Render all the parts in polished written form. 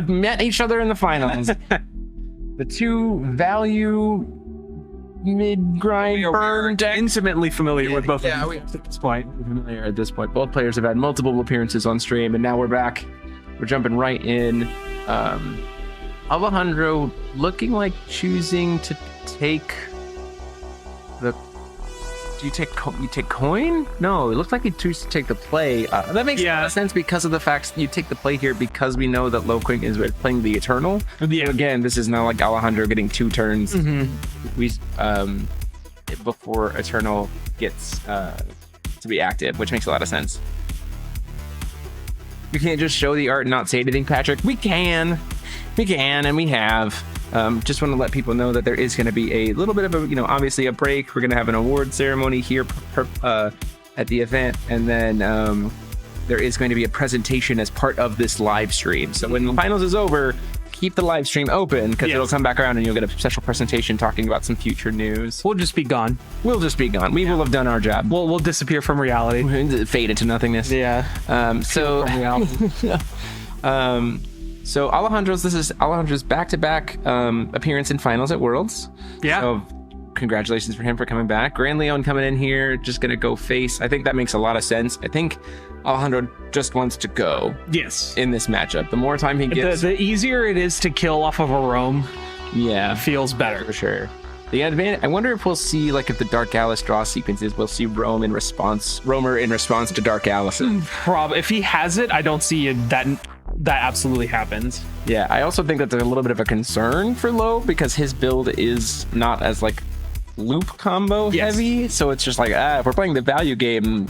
met each other in the finals. The two value mid-grind burn deck. Intimately familiar with both of them. At this point. Familiar at this point. Both players have had multiple appearances on stream, and now we're back. We're jumping right in. Alejandro looking like choosing to take the... Do you take coin? No, it looks like he chooses to take the play. That makes a lot of sense because of the fact you take the play here because we know that Loquing is playing the Eternal. Yeah. So again, this is not like Alejandro getting 2 turns. We before Eternal gets to be active, which makes a lot of sense. We can't just show the art and not say anything, Patrick. We can, and we have. Just want to let people know that there is going to be a little bit of a, obviously a break. We're going to have an award ceremony here at the event, and then there is going to be a presentation as part of this live stream. So when the finals is over, keep the live stream open because it'll come back around and you'll get a special presentation talking about some future news. We'll just be gone. We will have done our job. We'll disappear from reality. Fade into nothingness. Yeah. So Alejandro's back-to-back appearance in finals at Worlds. Yeah. So congratulations for him for coming back. Grand Leon coming in here, just gonna go face. I think that makes a lot of sense. I think Alejandro just wants to go. Yes. In this matchup, the more time he gets, the easier it is to kill off of a roam. Yeah, feels better for sure. The advantage. I wonder if we'll see, like, if the Dark Alice draw sequences, we'll see Romer in response to Dark Alice. If he has it, I don't see that absolutely happens. Yeah, I also think that's a little bit of a concern for Low because his build is not as like loop combo heavy. So it's just like, if we're playing the value game,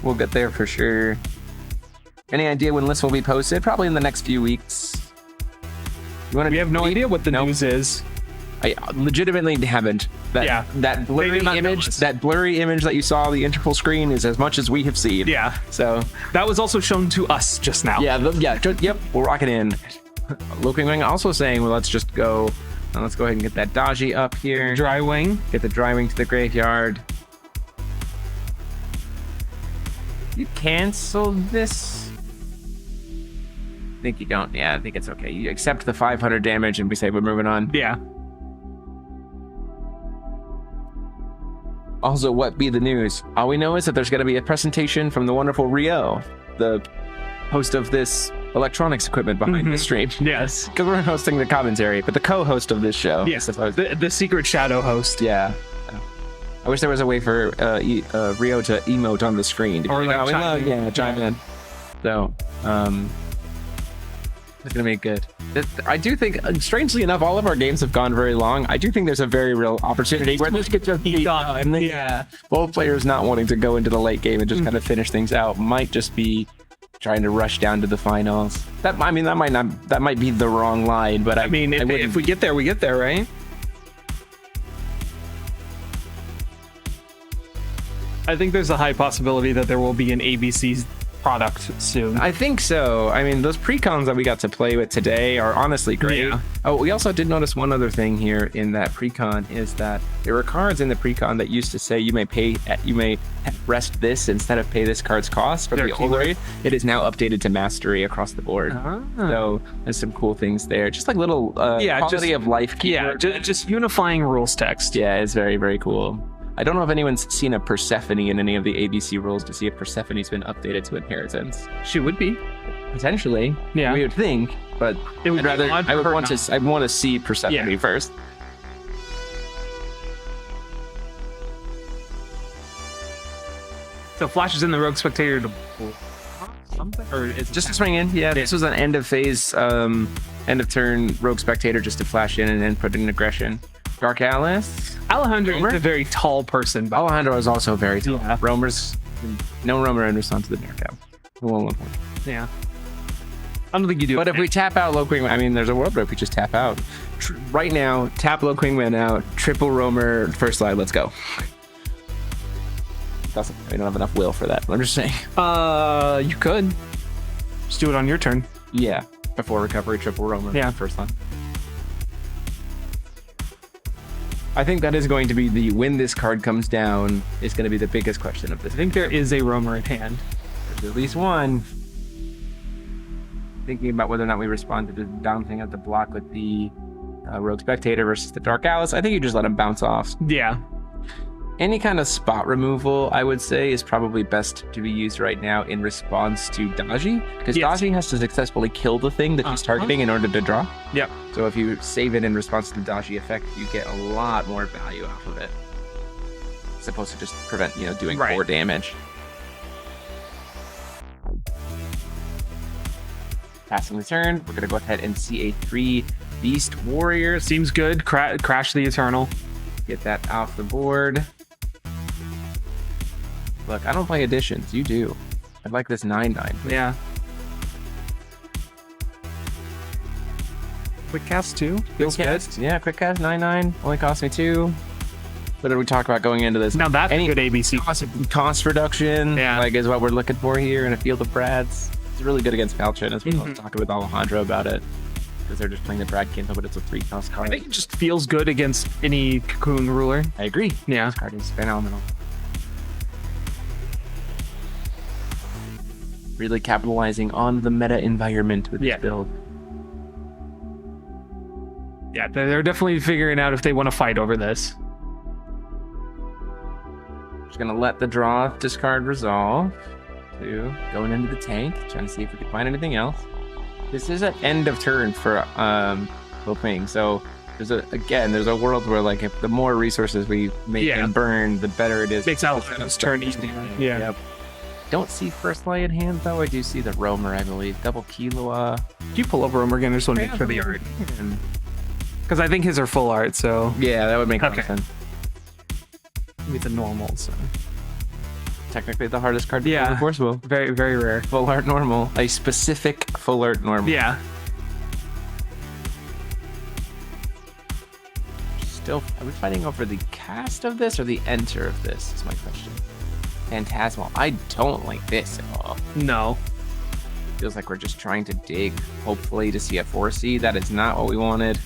we'll get there for sure. Any idea when lists will be posted? Probably in the next few weeks. We have no idea what the news is. I legitimately haven't. That blurry image that you saw on the interval screen is as much as we have seen. Yeah. So that was also shown to us just now. Yep. We're rocking in. Loquing Wing also saying, well, let's just go. Let's go ahead and get that Dodgy up here. Dry Wing. Get the Dry Wing to the graveyard. You cancel this? I think you don't. Yeah, I think it's okay. You accept the 500 damage and we say we're moving on. Yeah. Also, what be the news? All we know is that there's going to be a presentation from the wonderful Rio, the host of this electronics equipment behind the stream. Yes. Because we're hosting the commentary, but the co-host of this show. Yes, the secret shadow host. Yeah. I wish there was a way for Rio to emote on the screen. Or like chime in. So, it's going to be good. I do think, strangely enough, all of our games have gone very long. I do think there's a very real opportunity where this could just be both players not wanting to go into the late game and just kind of finish things out. Might just be trying to rush down to the finals. That might be the wrong line, but if we get there, we get there, right? I think there's a high possibility that there will be an ABC product soon. I think so. I mean, those pre-cons that we got to play with today are honestly great. Yeah. Oh, we also did notice one other thing here in that pre-con is that there were cards in the pre-con that used to say you may rest this instead of pay this card's cost for the older rate. It is now updated to mastery across the board. So there's some cool things there. Just like little quality of life. Just unifying rules text. Yeah, it's very, very cool. I don't know if anyone's seen a Persephone in any of the ABC rules to see if Persephone's been updated to inheritance. She would be. Potentially. Yeah. We would think, but I want to see Persephone first. So flashes in the Rogue Spectator to something? Or is just to swing in? Yeah, this was an end of phase, end of turn Rogue Spectator just to flash in and then put in aggression. Dark Alice. Alejandro is a very tall person. Alejandro is also very tall. Yeah. No Romer in response to the Dark Alice. Yeah. I don't think you do. But if we tap out Loquing, there's a world where if we just tap out. Right now, tap Loquing Man out, triple Romer, first slide, let's go. We don't have enough will for that, but I'm just saying. You could. Just do it on your turn. Yeah. Before recovery, triple Romer. Yeah. First line. I think that is going to be when this card comes down is going to be the biggest question of this. I think there is a Romer at hand. There's at least one. thinking about whether or not we respond to the bouncing of the block with the Rogue Spectator versus the Dark Alice. I think you just let him bounce off. Yeah. Any kind of spot removal, I would say, is probably best to be used right now in response to Daji, because Daji has to successfully kill the thing that he's targeting in order to draw. Yep. So if you save it in response to the Daji effect, you get a lot more value off of it, as opposed to just prevent, doing 4 damage. Passing the turn, we're going to go ahead and see a 3 Beast Warrior. Seems good. Crash the Eternal. Get that off the board. Look, I don't play additions. You do. I'd like this 9/9. Yeah. Quick cast 2. Feels good. Yeah, quick cast 9/9. Only cost me 2. What did we talk about going into this? Now that's a good ABC. Cost reduction, yeah, is what we're looking for here in a field of Brads. It's really good against Palchin as well. Talking with Alejandro about it, because they're just playing the Brad Kindle, but it's a 3-cost card. I think it just feels good against any Cocoon ruler. I agree. Yeah. This card is phenomenal. Really capitalizing on the meta environment with this build. Yeah, they're definitely figuring out if they want to fight over this. Just gonna let the draw discard resolve. 2, going into the tank, trying to see if we can find anything else. This is an end of turn for Loping, so there's a world where if the more resources we make and burn, the better it is. Makes Alejandro's turn easy. Yeah. Yep. Don't see first light in hand though. I do see the Roamer, I believe. Double Killua. Do you pull over Roamer again? I just want to make sure the art. Because I think his are full art, so. Yeah, that would make sense. Maybe it's a normal, so. Technically the hardest card to pull in Force Will. Very, very rare. Full art normal. A specific full art normal. Yeah. Still, are we fighting over the cast of this or the enter of this is my question. Phantasmal. I don't like this at all. No. Feels like we're just trying to dig, hopefully, to see a 4C. That is not what we wanted.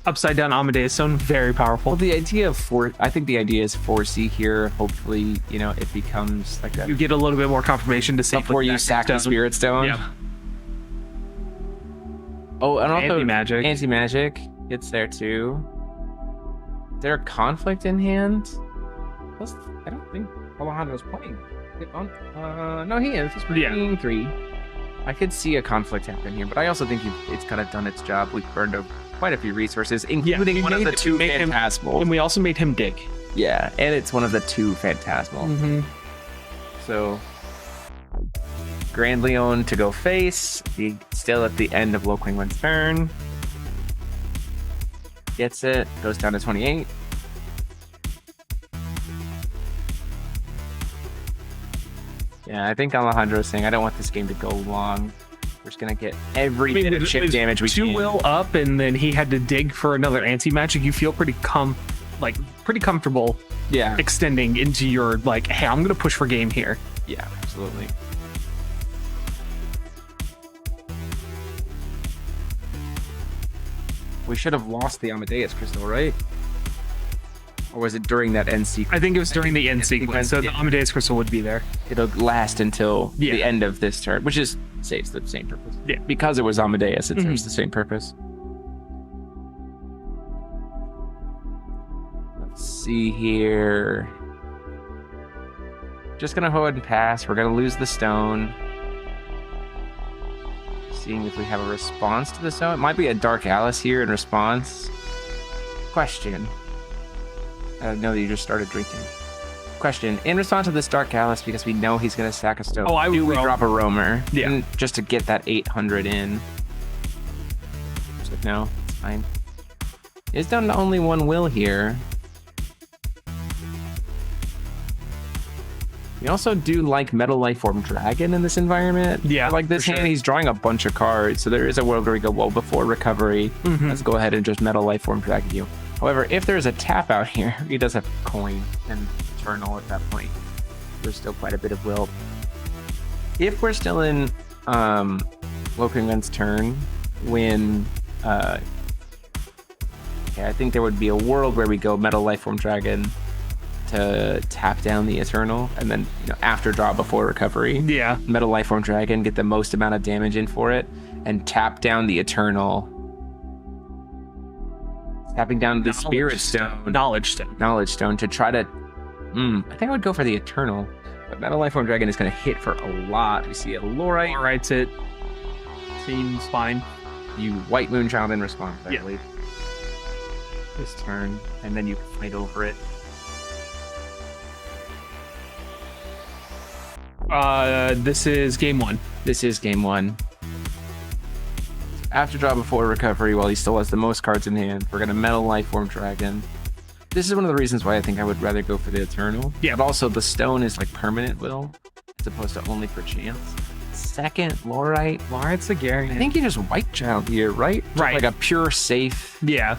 Upside down Amadeus Stone, very powerful. Well, the idea of I think the idea is 4C here. Hopefully, it becomes like that. You get a little bit more confirmation to save before you sack the Spirit Stone. Yeah. Oh, and also Anti-magic. Anti-magic gets there too. Is there a conflict in hand? I don't think Alejandro's playing. No, he is. He's playing 3. I could see a conflict happen here, but I also think it's kind of done its job. We've burned quite a few resources, including one of the 2 Phantasmals. And we also made him dig. Yeah, and it's one of the 2 Phantasmals. So, Grand Leon to go face. Still at the end of Low Klingwen's turn. Gets it. Goes down to 28. Yeah, I think Alejandro is saying, I don't want this game to go long. We're just going to get every bit of chip damage we can. 2 will up, and then he had to dig for another anti-magic. You feel pretty comfortable extending into your, hey, I'm going to push for game here. Yeah, absolutely. We should have lost the Amadeus Crystal, right? Or was it during that end sequence? I think it was during the end sequence, so the Amadeus Crystal would be there. It'll last until the end of this turn, which saves the same purpose. Yeah. Because it was Amadeus, it serves the same purpose. Let's see here. Just gonna go ahead and pass. We're gonna lose the stone. Seeing if we have a response to the stone. It might be a Dark Alice here in response. Question. I know that you just started drinking. Question. In response to this Dark Alice, because we know he's going to sack a stone, do we drop a Roamer? Yeah. Just to get that 800 in. So, no, it's fine. He's down to only 1 will here. We also do like Metal Lifeform Dragon in this environment. Yeah. Like this hand, he's drawing a bunch of cards. So there is a world where we go, well, before recovery, let's go ahead and just Metal Lifeform Dragon you. However, if there's a tap out here, he does have coin and Eternal at that point. There's still quite a bit of will. If we're still in Low Klingwen's turn, when I think there would be a world where we go Metal Lifeform Dragon to tap down the Eternal, and then after draw before recovery, Metal Lifeform Dragon, get the most amount of damage in for it, and tap down the Eternal. Tapping down the Spirit Stone. Knowledge Stone. Knowledge Stone to try to... I think I would go for the Eternal. But Metal Lifeform Dragon is going to hit for a lot. We see a Lorite. Lorite's it. Seems fine. You White Moonchild in response, I Yeah. believe. This turn, and then you fight over it. This is game 1. This is game 1. After draw before recovery, while he still has the most cards in hand, we're going to Metal Lifeform Dragon. This is one of the reasons why I think I would rather go for the Eternal. Yeah. But also, the stone is like permanent will, as opposed to only for chance. Second, Lorite. Lorite's a Gary. I think you just White Child here, right? Just Right. like a pure safe. Yeah.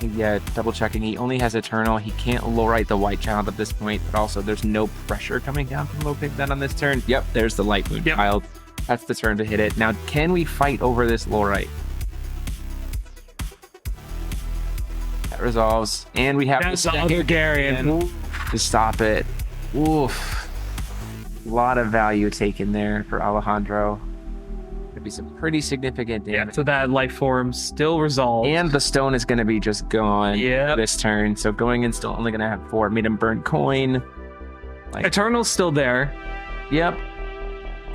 Yeah, double checking. He only has Eternal. He can't Lorite the White Child at this point, but also there's no pressure coming down from low pick that on this turn. Yep, there's the Light Moon Child. That's the turn to hit it. Now, can we fight over this Lorite? That resolves. And we have That's all Garian. to stop it. Oof. A lot of value taken there for Alejandro. Could be some pretty significant damage. Yeah, so that life form still resolved. And the stone is going to be just gone this turn. So going in still only going to have 4. Made him burn coin. Like, Eternal's still there. Yep.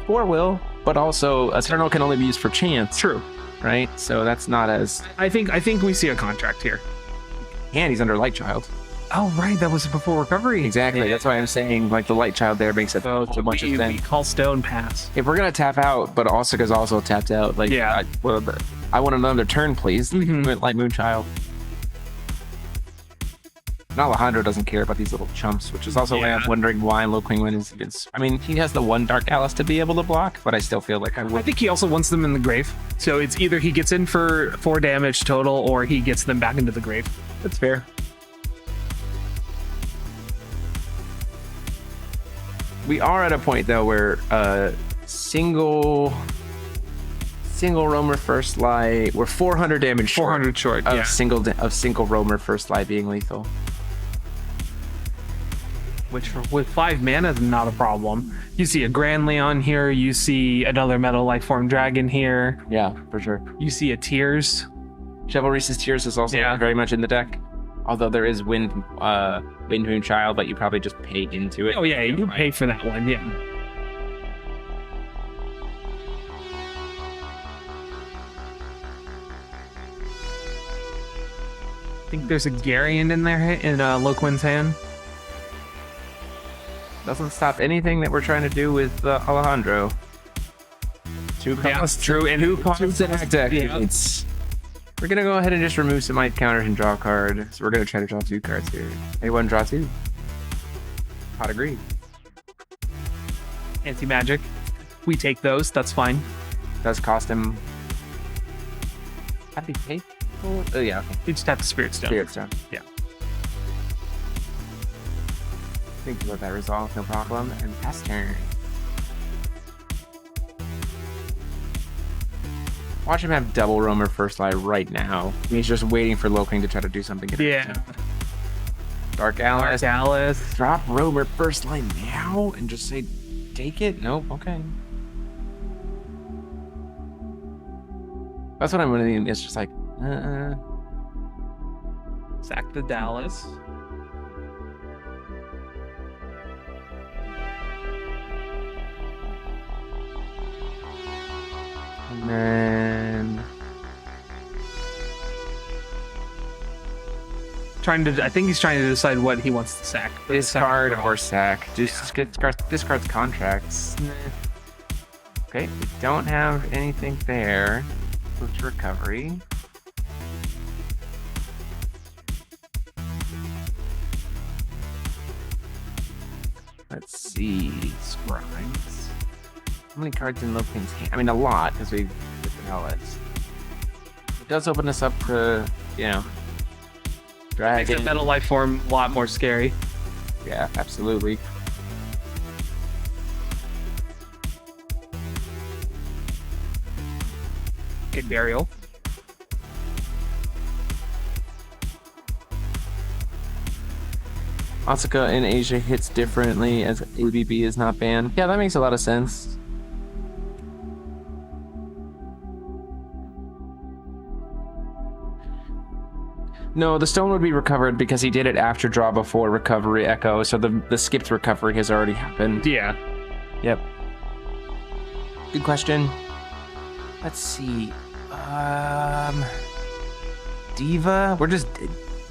4 will. But also, Eternal can only be used for chance. True. Right? So that's not as... I think we see a contract here. And he's under Light Child. Oh, right. That was before recovery. Exactly. Yeah. That's why I'm saying, like, the Light Child there makes it so much of sense. We call stone pass. If we're going to tap out, but Asuka's also tapped out, like, Yeah. I want another turn, please. Mhm. Light Moon Child. And Alejandro doesn't care about these little chumps, which is also why I'm wondering why Low Queen is against... I mean, he has the 1 Dark Alice to be able to block, but I still feel like I would... I think he also wants them in the grave. So it's either he gets in for 4 damage total, or he gets them back into the grave. That's fair. We are at a point, though, where single roamer first light, we're 400 damage short 400 short, of single roamer first light being lethal. Which with 5 mana is not a problem. You see a Grand Leon here, you see another Metal Lifeform Dragon here. Yeah, for sure. You see a Tears. Chivalry's Tears is also very much in the deck. Although there is Wind Moon Child, but you probably just pay into it. Oh yeah, you pay for that one, yeah. I think there's a Garian in there in Loquin's hand. Doesn't stop anything that we're trying to do with Alejandro. 2 costs. Yeah, true. And who costs an activates. We're gonna go ahead and just remove some might counters and draw a card. So we're gonna try to draw 2 cards here. Anyone draw 2? Hot agree. Anti-magic. We take those, that's fine. Does cost him... How did he pay? Oh yeah, okay. You just have the Spirit Stone. Spirit Stone. Yeah. Think about that resolve, no problem. And pass turn. Watch him have double roamer first light right now. He's just waiting for Loking to try to do something. Yeah. Dark Alice. Dark Alice. Drop roamer first light now and just say, take it? Nope, okay. That's what I'm wondering. It's just like, Sack the Dallas. And then I think he's trying to decide what he wants to sack. discard or sack. Just discards contracts. Okay, we don't have anything there. Let's recovery. Let's see. Scribes. How many cards in Lokin's hand? I mean, a lot, because we've different outlets. It does open us up to, you know, Makes dragon. the Metal Lifeform a lot more scary. Yeah, absolutely. Okay, Burial. Asuka in Asia hits differently as ABB is not banned. Yeah, that makes a lot of sense. No, the stone would be recovered because he did it after draw before recovery echo, so the skipped recovery has already happened. Yeah. Yep. Good question. Let's see. Diva? We're just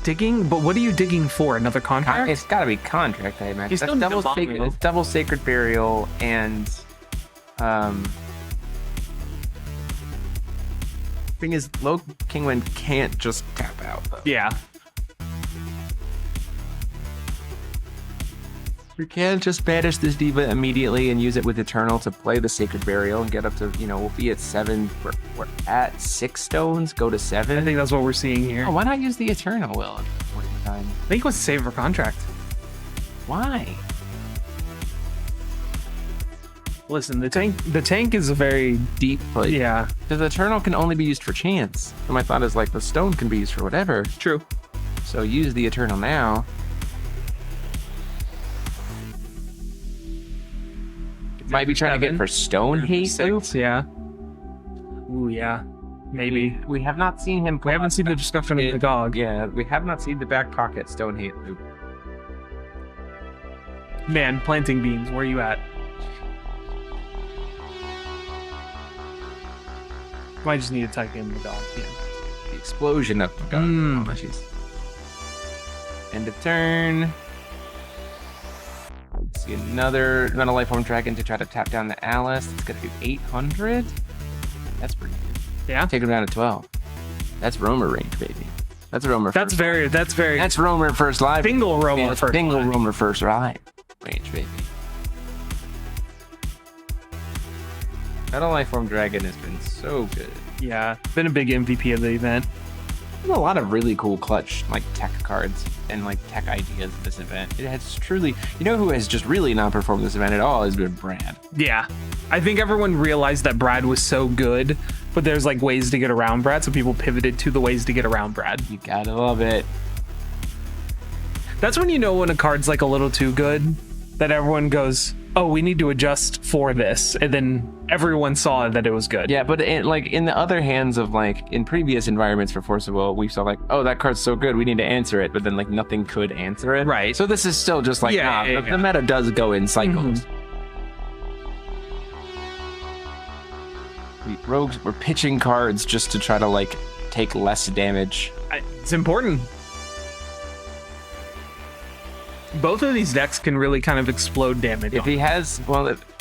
digging? But what are you digging for? Another contract? It's gotta be contract, I imagine. That's double sacred burial and thing is, low Kingwind can't just tap out though. Yeah. We can't just banish this Diva immediately and use it with Eternal to play the Sacred Burial and get up to, we'll be at 7. We're at 6 stones, go to 7. I think that's what we're seeing here. Oh, why not use the Eternal Will at this point in time? I think it was save for contract. Why? Listen, the tank is a very deep place. Yeah. Because the Eternal can only be used for chance. And my thought is like the stone can be used for whatever. True. So use the Eternal now. Might be trying to get for stone hate. 6, yeah. Ooh, yeah. Maybe. We have not seen him. We haven't seen the discussion of the dog. Yeah, we have not seen the back pocket stone hate loop. Man, planting beans, where are you at? Might just need to type in the dog. Yeah. The explosion of the dog. End of turn. See another Lifeform Dragon to try to tap down the Alice. It's gonna do 800. That's pretty good. Yeah. Take him down to 12. That's Roamer range, baby. That's Roamer. That's Roamer first live. Single Roamer first. Single Roamer first live range, baby. Metal Lifeform Dragon has been so good. Yeah, been a big MVP of the event. There's a lot of really cool clutch tech cards and tech ideas of this event. It has truly, who has just really not performed this event at all has been Brad. Yeah, I think everyone realized that Brad was so good, but there's ways to get around Brad, so people pivoted to the ways to get around Brad. You gotta love it. That's when you know when a card's a little too good, that everyone goes, oh, we need to adjust for this, and then everyone saw that it was good. Yeah, but in the other hands of in previous environments for Force of Will, we saw oh, that card's so good, we need to answer it, but then nothing could answer it. Right. So this is still just the meta does go in cycles. Rogues, we're pitching cards just to try to take less damage. It's important. Both of these decks can really kind of explode damage. If he has,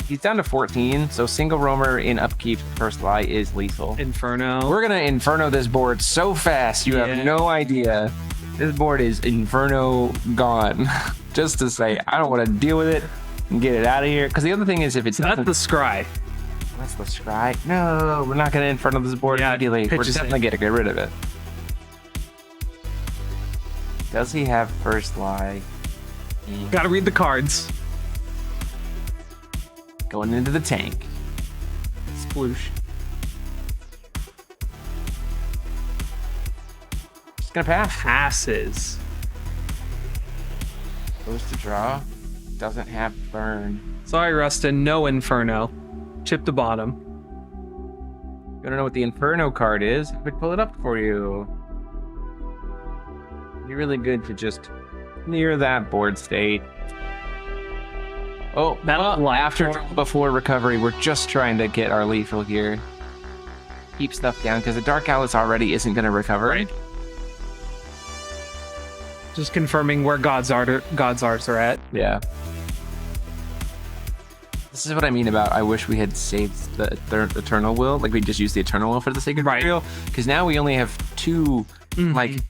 he's down to 14, so single Roamer in upkeep first lie is lethal. Inferno. We're gonna Inferno this board so fast, you have no idea. This board is Inferno gone. Just to say, I don't want to deal with it and get it out of here. Because the other thing is, if it's not the Scry. That's the Scry. No, we're not gonna Inferno this board immediately. We're definitely gonna get rid of it. Does he have first lie? Gotta read the cards. Going into the tank. Sploosh. Just gonna pass. Passes. Goes to draw. Doesn't have burn. Sorry, Rustin. No Inferno. Chip to bottom. You don't know what the Inferno card is? I could pull it up for you. You're really good to just clear that board state. Oh, before recovery, we're just trying to get our lethal here. Keep stuff down because the Dark Alice already isn't going to recover. Right. Just confirming where God's Arts are at. Yeah. This is what I mean about I wish we had saved the Eternal Will. We just used the Eternal Will for the Sacred Burial. Because now we only have 2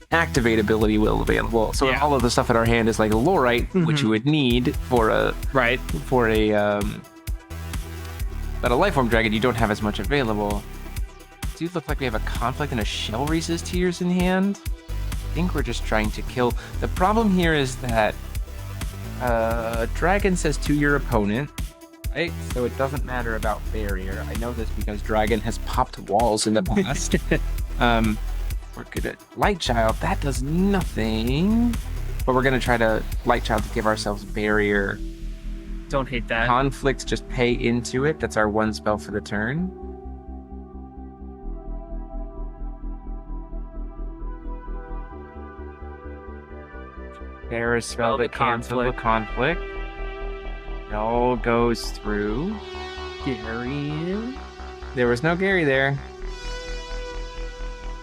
activate ability will available. So all of the stuff at our hand is Lorite, which you would need for a Battle Lifeform Dragon. You don't have as much available. Do look like we have a Conflict and a Shell Reese's Tears in hand. I think we're just trying to kill. The problem here is that Dragon says to your opponent, right? So it doesn't matter about barrier. I know this because Dragon has popped walls in the past. We're good at Light Child. That does nothing. But we're going to try to Light Child to give ourselves barrier. Don't hate that. Conflict, just pay into it. That's our 1 spell for the turn. There is spell that cancel the conflict. No goes through. Gary. There was no Gary there.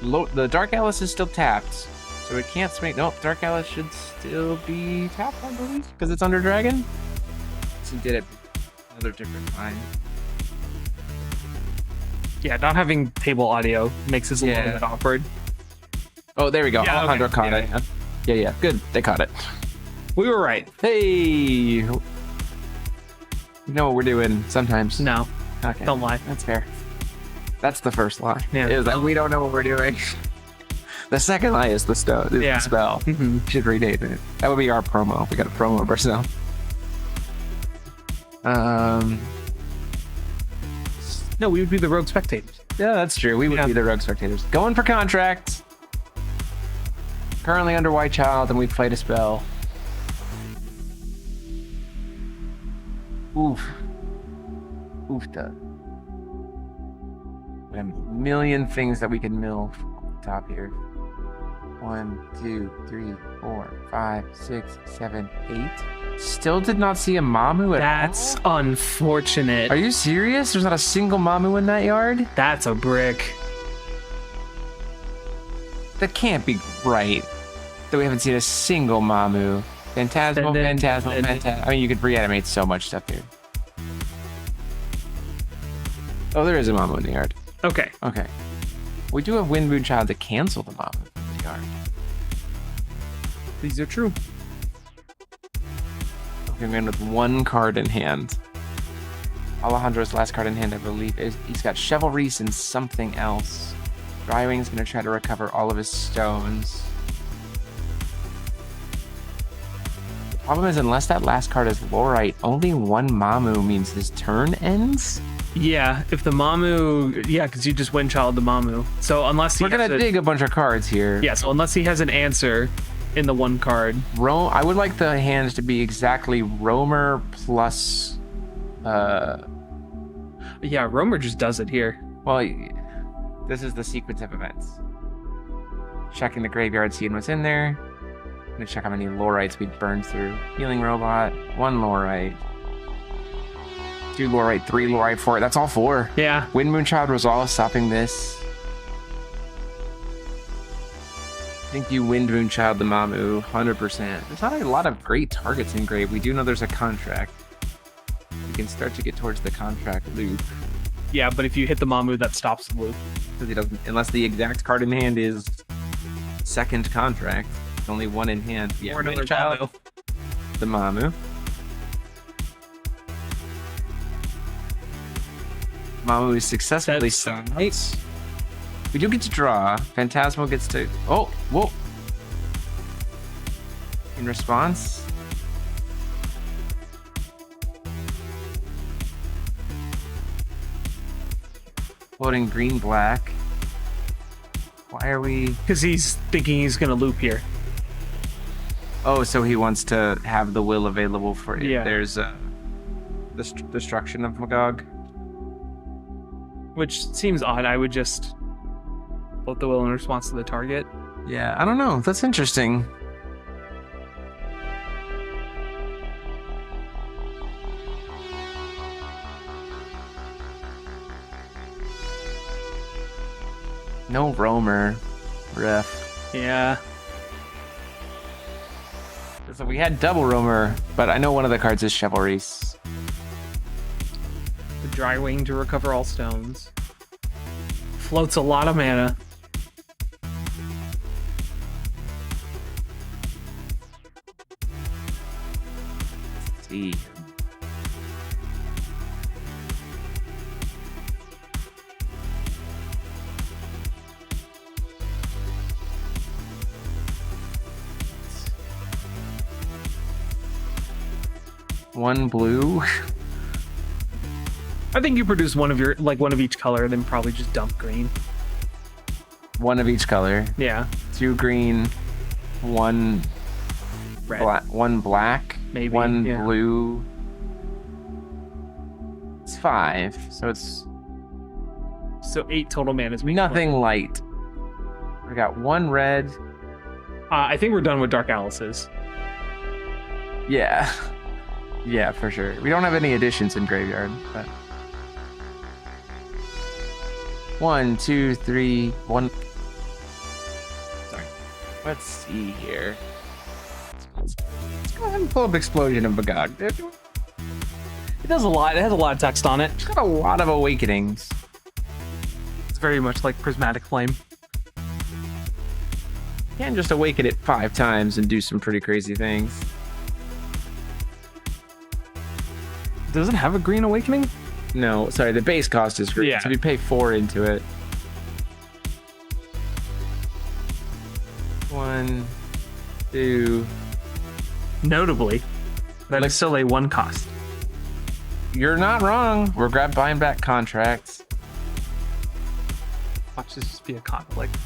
The Dark Alice is still tapped, so it can't swing. Nope, Dark Alice should still be tapped, I believe, because it's under Dragon. So did it another different time. Yeah, not having table audio makes this a little bit awkward. Oh, there we go. Yeah, Alejandro caught it. Yeah, good. They caught it. We were right. Hey! You know what we're doing sometimes. No. Okay. Don't lie. That's fair. That's the first lie. Yeah. Is that we don't know what we're doing. The second lie is the the spell. Mm-hmm. Should rename it. That would be our promo. We got a promo of ourselves. No, we would be the rogue spectators. Yeah, that's true. We would be the rogue spectators. Going for contract. Currently under White Child, and we played a spell. Oof. Oofta. We have a million things that we can mill from the top here. 1, 2, 3, 4, 5, 6, 7, 8. Still did not see a Mamu at That's all? unfortunate. Are you serious? There's not a single Mamu in that yard? That's a brick. That can't be right. That we haven't seen a single Mamu. Phantasmal. I mean, you could reanimate so much stuff here. Oh, there is a Mamu in the yard. Okay. We do have Wind Moon Child to cancel the Mamu in the yard. These are true. Okay, man with one card in hand. Alejandro's last card in hand, I believe, is he's got Chivalries and something else. Drywing's gonna try to recover all of his stones. The problem is, unless that last card is Lorite, only one Mamu means his turn ends? Yeah, if the Mamu... Yeah, because you just Windchild the Mamu. So unless he We're gonna dig a bunch of cards here. Yeah, so unless he has an answer in the one card. I would like the hands to be exactly Roamer plus... Yeah, Roamer just does it here. Well, this is the sequence of events. Checking the graveyard, seeing what's in there. I'm gonna check how many Lorites we burned through. Healing Robot, 1 Lorite. 2 Lorite, 3 Lorite, 4. That's all 4. Yeah. Wind Moon Child Resolve stopping this. I think you Wind Moon Child the Mamu, 100%. There's not a lot of great targets in grave. We do know there's a contract. We can start to get towards the contract loop. Yeah, but if you hit the Mamu, that stops the loop. Because he doesn't, unless the exact card in hand is second contract. There's only one in hand. Yeah, or another Wind Child, Mamu. the Mamu. Mamu is successfully stunned. Nice. We do get to draw. Phantasmal gets to... Oh, whoa. In response... Floating green, black. Why are we... Because he's thinking he's going to loop here. Oh, so he wants to have the will available for it. Yeah. There's the destruction of Magog. Which seems odd. I would just float the will in response to the target. Yeah, I don't know. That's interesting. No Roamer. Ref. Yeah. So we had double Roamer, but I know one of the cards is Chivalries. The Drywing to recover all stones. Floats a lot of mana. Let's see. One blue. I think you produce one of your one of each color, then probably just dump green. One of each color. Yeah. 2 green, 1 red, 1 black, maybe 1 blue. It's 5, so it's so 8 total mana. Is nothing light. We got 1 red. I think we're done with Dark Alice's. Yeah. Yeah, for sure. We don't have any additions in graveyard, but 1, 2, 3, 1. Sorry. Let's see here. Let's go ahead and pull up Explosion of Bagog. It does a lot. It has a lot of text on it. It's got a lot of awakenings. It's very much like Prismatic Flame. You can't just awaken it 5 times and do some pretty crazy things. Does it have a green awakening? No, sorry, the base cost is green. Yeah. So we pay 4 into it. 1, 2. Notably, that is still a 1 cost. You're not wrong. We're buying back contracts. Watch this just be a conflict.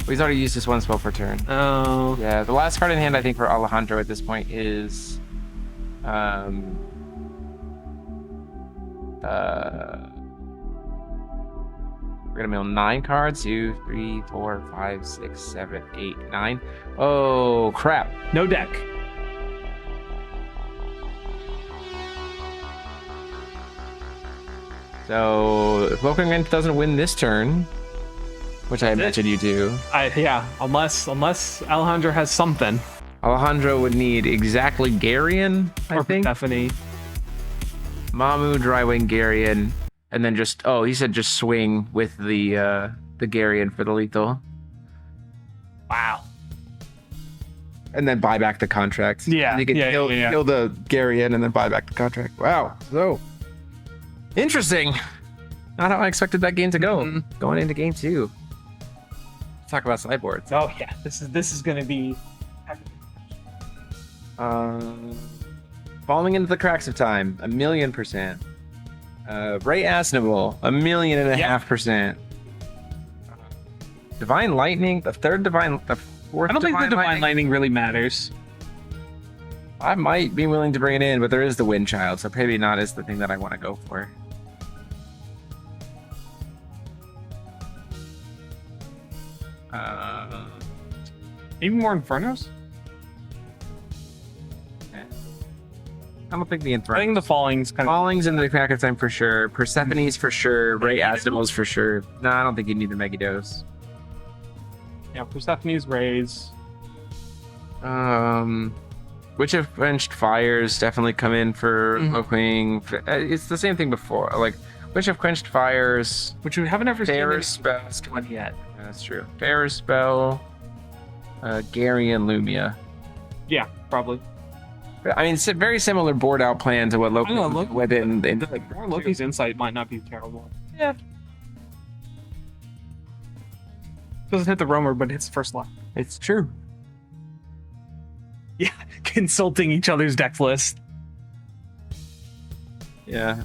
He's already used this 1 spell per turn. Oh. Yeah, the last card in hand I think for Alejandro at this point is we're gonna mill 9 cards. 2, 3, 4, 5, 6, 7, 8, 9. Oh crap. No deck. So if Battleground doesn't win this turn, which I imagine you do. Yeah, unless Alejandro has something. Alejandro would need exactly Garion, I think. Stephanie. Mamu, Drywing, Garion, and then just he said just swing with the Garion for the lethal. Wow. And then buy back the contract. Yeah. You can kill the Garion and then buy back the contract. Wow. So interesting. Not how I expected that game to go. Mm-hmm. Going into game 2. Let's talk about sideboards. Oh yeah. This is gonna be Falling into the cracks of time, 1,000,000%. Ray Asnable, 1,500,000%. Divine Lightning, the fourth. I don't think the Divine Lightning really matters. I might be willing to bring it in, but there is the Wind Child, so maybe not is the thing that I want to go for. Maybe more Infernos? I don't think the Inferno. I think the Falling's kind of... Falling's in the crack of time for sure. Persephone's for sure. Ray Asnable's for sure. No, I don't think you need the Megadose. Yeah, Persephone's Rays. Witch of Quenched Fires definitely come in for Oakwing. It's the same thing before. Like, Witch of Quenched Fires. Which we haven't ever Fair Spell. one yet. Yeah, that's true. Fair Spell. Gary and Lumia. Yeah, probably. I mean, it's a very similar board out plan to what Loki went in. Loki's Insight might not be terrible. Yeah. Doesn't hit the roamer, but hits the first line. It's true. Yeah, consulting each other's deck list. Yeah.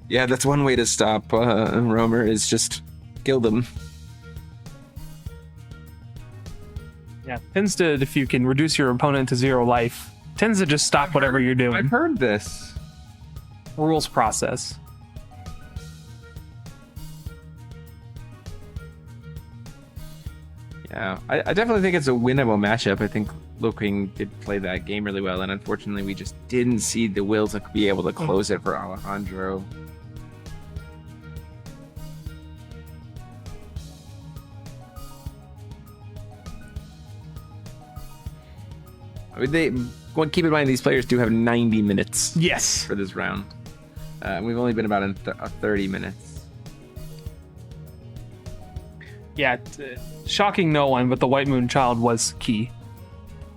Yeah, that's one way to stop roamer is just kill them. Yeah, tends to, if you can reduce your opponent to 0 life, tends to just stop whatever you're doing. I've heard this. Rules process. Yeah, I definitely think it's a winnable matchup. I think Loking did play that game really well, and unfortunately we just didn't see the will to be able to close it for Alejandro. I mean, keep in mind these players do have 90 minutes. Yes. For this round. We've only been about in 30 minutes. Yeah, shocking no one, but the White Moon Child was key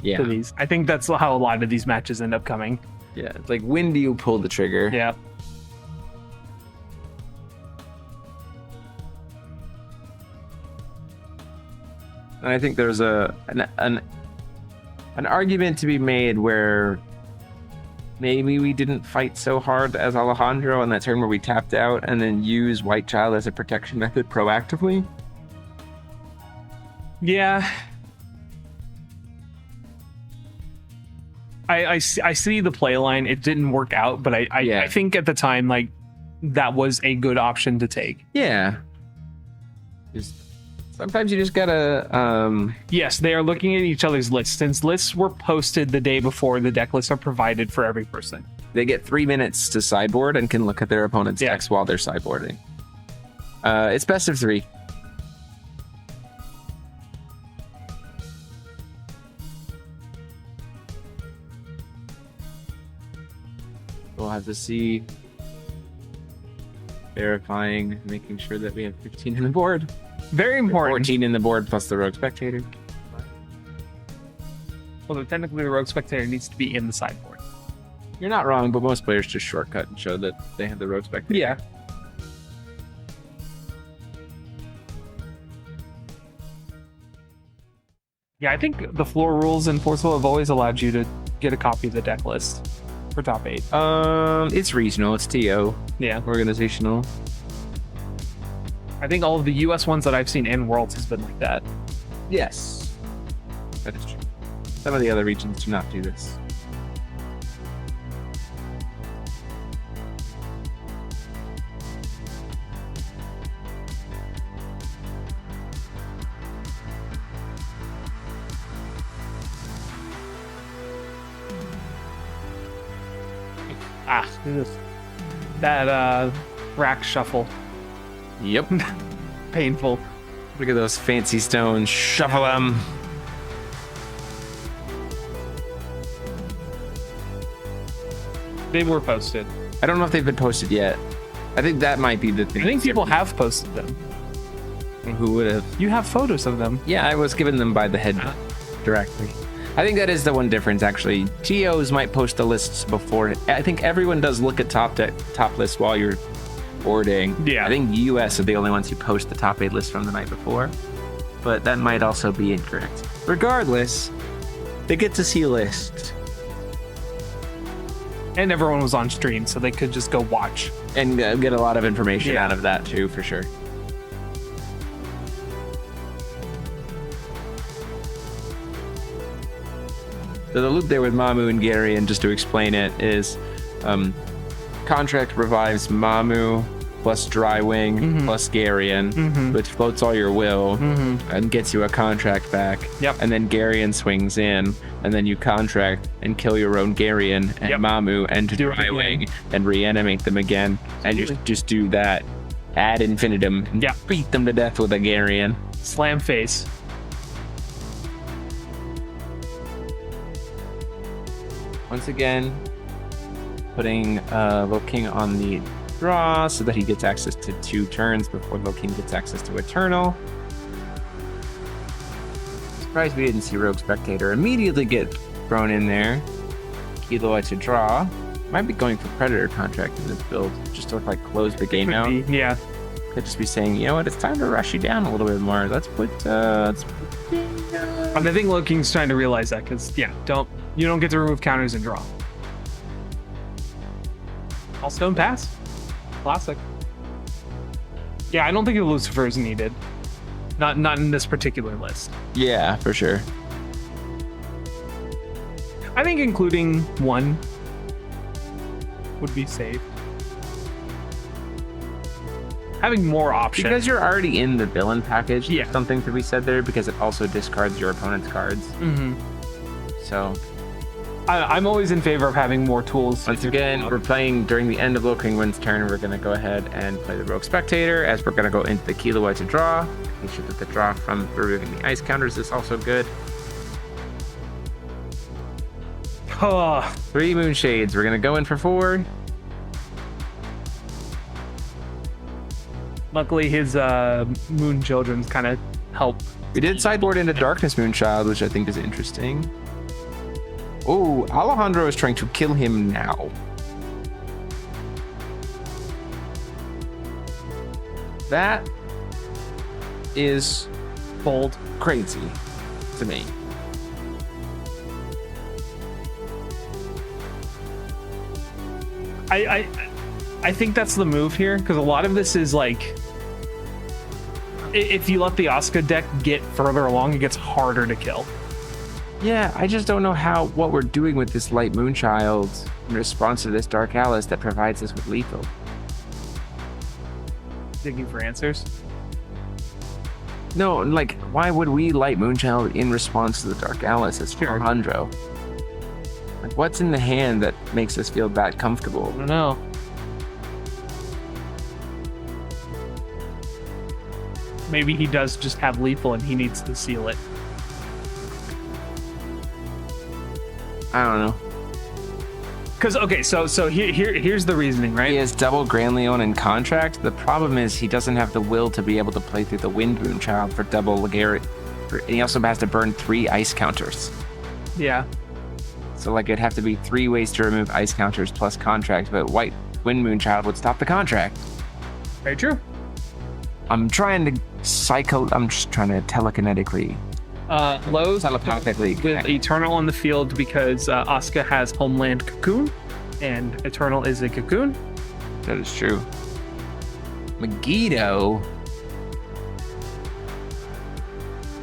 to these. I think that's how a lot of these matches end up coming. Yeah, it's like, when do you pull the trigger? Yeah. And I think there's an argument to be made where maybe we didn't fight so hard as Alejandro on that turn where we tapped out and then use White Child as a protection method proactively. Yeah. I see the play line. It didn't work out, but I think at the time, like, that was a good option to take. Yeah. Just Sometimes you just gotta. Yes, they are looking at each other's lists. Since lists were posted the day before, the deck lists are provided for every person. They get 3 minutes to sideboard and can look at their opponent's decks while they're sideboarding. It's best of 3. We'll have to see. Verifying, making sure that we have 15 in the board. Very important. 14 in the board plus the Rogue Spectator. Well, technically the Rogue Spectator needs to be in the sideboard. You're not wrong, but most players just shortcut and show that they have the Rogue Spectator. Yeah. Yeah, I think the floor rules in Forceful have always allowed you to get a copy of the deck list for top 8. It's regional. It's TO. Yeah. Organizational. I think all of the US ones that I've seen in Worlds has been like that. Yes. That is true. Some of the other regions do not do this. That rack shuffle. Yep. Painful. Look at those fancy stones. Shuffle them. They were posted. I don't know if they've been posted yet. I think that might be the thing. I think people have posted them. Who would have? You have photos of them. Yeah, I was given them by the head directly. I think that is the one difference, actually. TOs might post the lists before. I think everyone does look at top lists while you're boarding. Yeah. I think US are the only ones who post the top 8 list from the night before. But that might also be incorrect. Regardless, they get to see a list. And everyone was on stream, so they could just go watch. And get a lot of information out of that, too, for sure. So the loop there with Mamu and Gary, and just to explain it, is contract revives Mamu plus Drywing plus Garion, which floats all your will and gets you a contract back. Yep. And then Garion swings in, and then you contract and kill your own Garion and Mamu and Drywing and reanimate them again. And just do that ad infinitum. And beat them to death with a Garion. Slam face. Once again, putting Loking on the draw so that he gets access to 2 turns before Loking gets access to Eternal. Surprised we didn't see Rogue Spectator immediately get thrown in there. Kilo to draw. Might be going for Predator contract in this build, just to like close the game out. Yeah. Could just be saying, you know what, it's time to rush you down a little bit more. Let's put And I think Loking's trying to realize that, because you don't get to remove counters and draw. All stone pass. Classic. Yeah, I don't think the Lucifer is needed. Not in this particular list. Yeah, for sure. I think including 1 would be safe. Having more options. Because you're already in the villain package. Yeah. There's something to be said there, because it also discards your opponent's cards. So I'm always in favor of having more tools. Once again, we're playing during the end of Lokingwin's turn. We're going to go ahead and play the Rogue Spectator, as we're going to go into the Kilowai to draw. Make sure that the draw from removing the ice counters is also good. 3 Moonshades. We're going to go in for 4. Luckily, his Moon Children's kind of help. We did sideboard into Darkness Moonchild, which I think is interesting. Oh, Alejandro is trying to kill him now. That is Bold. Crazy to me. I think that's the move here, because a lot of this is like, if you let the Asuka deck get further along, it gets harder to kill. Yeah, I just don't know what we're doing with this Light Moonchild in response to this Dark Alice that provides us with lethal. Digging for answers. No, like, why would we light Moonchild in response to the Dark Alice as Alejandro? Like, what's in the hand that makes us feel that comfortable? I don't know. Maybe he does just have lethal and he needs to seal it. I don't know. Because, okay, so here's the reasoning, right? He has double Grand Leon in contract. The problem is he doesn't have the will to be able to play through the Wind Moonchild for double Legarit. And he also has to burn 3 ice counters. Yeah. So, like, it'd have to be 3 ways to remove ice counters plus contract, but White Wind Moonchild would stop the contract. Very true. I'm just trying to telekinetically. Lowe's telepathically with Eternal on the field because Asuka has Homeland Cocoon, and Eternal is a cocoon. That is true. Megiddo.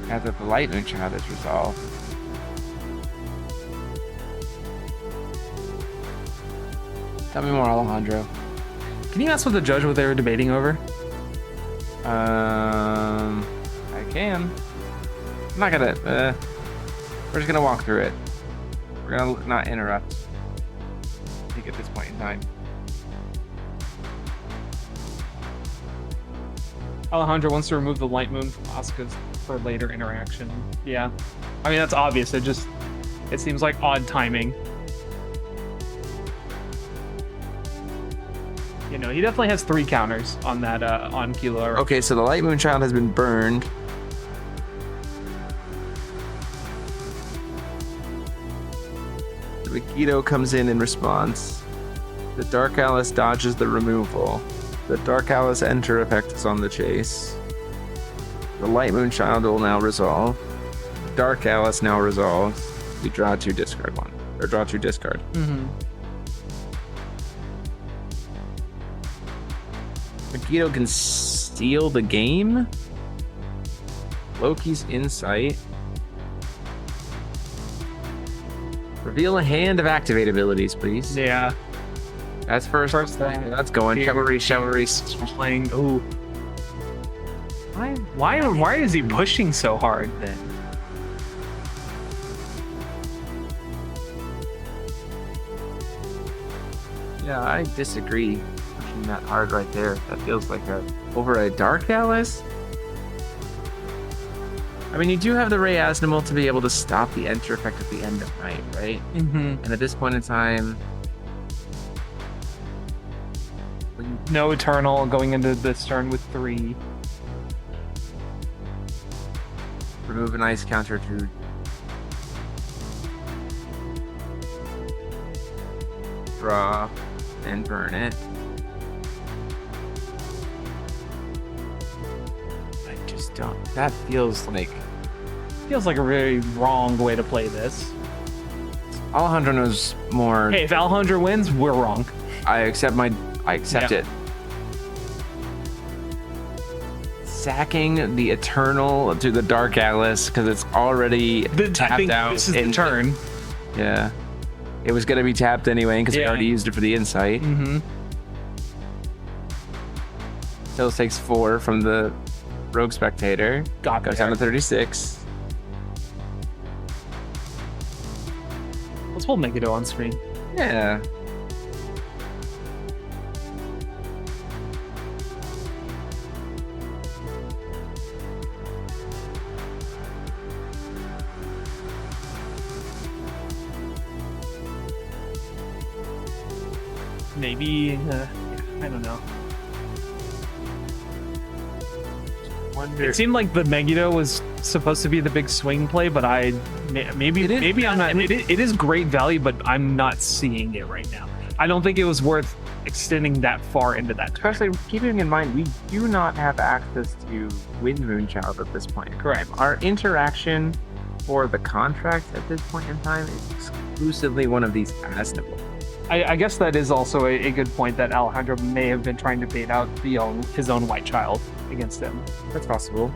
Now that the Light Moonchild is resolved. Tell me more, Alejandro. Can you ask what the judge what they were debating over? I can. I'm not gonna. We're just gonna walk through it. We're gonna not interrupt. I think at this point in time. Alejandro wants to remove the Light Moon from Asuka's for later interaction. Yeah, I mean that's obvious. It seems like odd timing. You know, he definitely has 3 counters on that on Kilo. Okay, so the Light Moonchild has been burned. The Megiddo comes in response. The Dark Alice dodges the removal. The Dark Alice enter effect is on the chase. The Light Moonchild will now resolve. Dark Alice now resolves. We draw 2, discard 1. Or draw 2, discard. Mm-hmm. Megiddo can steal the game. Loki's Insight. Reveal a hand of activate abilities, please. Yeah. That's first thing. That's going. Chivalry. Playing. Ooh. Why is he pushing so hard then? Yeah, I disagree. Pushing that hard right there. That feels like over a Dark Alice. I mean, you do have the Ray Asnimal to be able to stop the enter effect at the end of night, right? Mm-hmm. And at this point in time, no Eternal going into this turn with 3. remove an ice counter to draw and burn it. I just don't. That feels like a very wrong way to play this. Alejandro knows more. Hey, if Alejandro wins, we're wrong. I accept it. Sacking the Eternal to the Dark Alice because it's already tapped out. This is the turn. Yeah. It was going to be tapped anyway because we already used it for the Insight. Mm-hmm. Still takes 4 from the Rogue Spectator. Goes down to 36. Let's pull Megiddo on screen. Yeah. Maybe, I don't know. It seemed like the Megiddo was supposed to be the big swing play, but maybe I'm not. It is great value, but I'm not seeing it right now. I don't think it was worth extending that far into that. Especially keeping in mind, we do not have access to Wind Moonchild at this point. Correct. Our interaction for the contract at this point in time is exclusively one of these Asnival. I guess that is also a good point that Alejandro may have been trying to bait out his own white child against him. That's possible.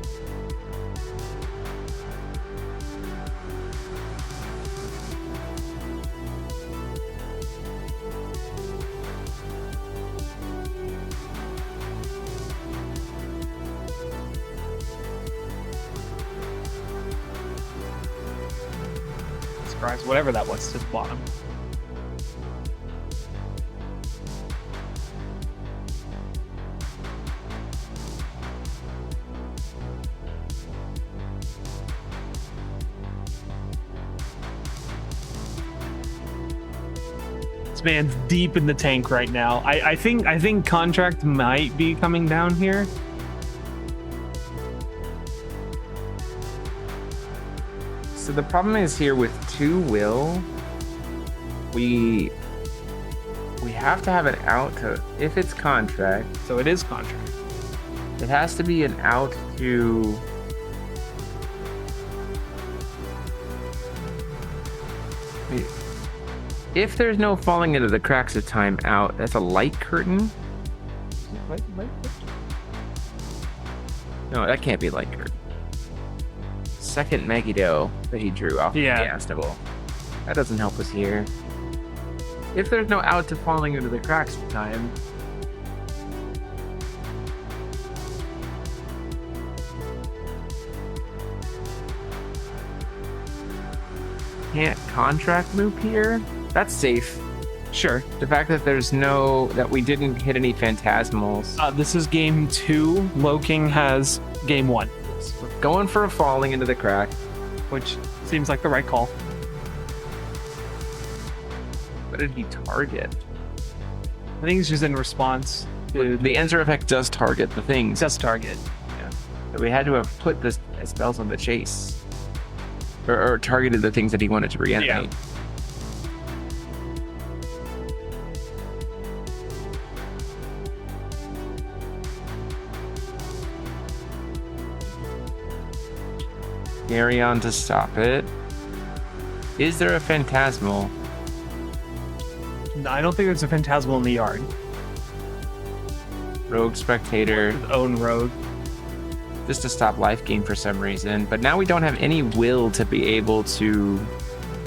vaporize whatever that was to the bottom. This man's deep in the tank right now. I think contract might be coming down here. So the problem is here with 2 will, we have to have an out to, if it's contract, So it is contract. it has to be an out to if there's no falling into the cracks of time out, that's a light curtain. No, that can't be light curtain. Second Megiddo that he drew off Yeah. the Astable. That doesn't help us here. If there's no out to falling into the cracks of time, can't contract loop here. That's safe. Sure. The fact that there's no, that we didn't hit any phantasmals. This is game 2. Low King has game 1, We're going for a falling into the crack. which seems like the right call. What did he target? I think it's just in response to The Enter effect does target the things. just target. But we had to have put the spells on the chase. Or targeted the things that he wanted to reanimate. Carry on to stop it. Is there a phantasmal? No, I don't think there's a phantasmal in the yard. Rogue spectator. His own road. Just to stop life gain for some reason. But now we don't have any will to be able to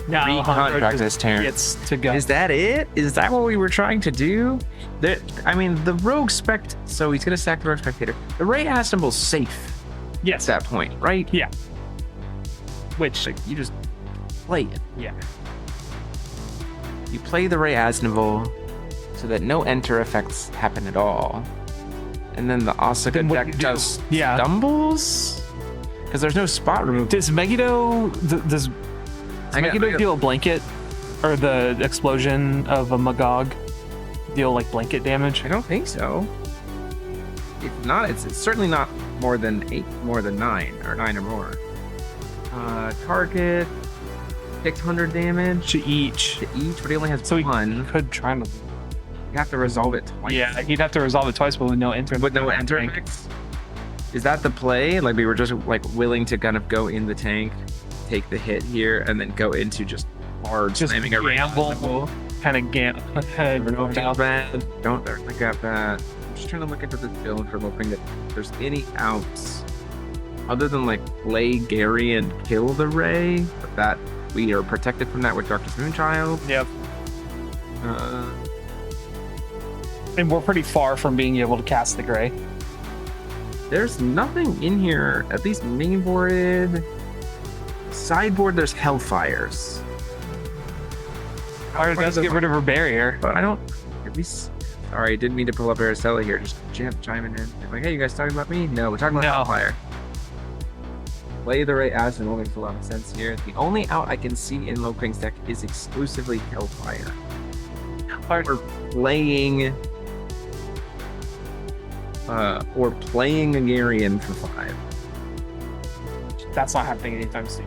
Now recontract this turn. gets to go. Is that it? Is that what we were trying to do? I mean, the rogue spect. So he's gonna sack the rogue spectator. The Ray Assembles safe Yes. at that point, right? Yeah. Which, Like you just play it. yeah. You play the Ray Asnival so that no enter effects happen at all. And then the Asuka Then what do deck you do? just Yeah. stumbles? Because there's no spot removal. Does Megiddo does I got- Megiddo deal a blanket, or the explosion of a Magog deal like blanket damage? I don't think so. If not, it's certainly not more than 8, more than 9, or 9 or more. Target 600 damage To each. to each, but he only has So he 1. could try to. You have to resolve it twice. Yeah, he'd have to resolve it twice, but with no enter. With no enter tank. effects. Is that the play? Like we were just like willing to kind of go in the tank, take the hit here, and then go into just hard Just slamming a gamble, kind of gamble. Never know if that's bad. Don't look at that. I'm just trying to look into this build for hoping that there's any outs other than like play Gary and kill the Ray, but that we are protected from that with Darkest Moonchild. Yep. Uh, And we're pretty far from being able to cast the gray. there's nothing in here, at least mainboarded. Sideboard, there's Hellfires. Or it does get rid of her barrier. But I don't. At least. Sorry, didn't mean to pull up Araceli here. Just chiming in. I'm like, hey, you guys talking about me? No, we're talking about No. Hellfire. Play the Ray Ashen makes a lot of sense here. The only out I can see in Low King's deck is exclusively Hellfire. Or playing. Or playing a Garian for 5. That's not happening anytime soon.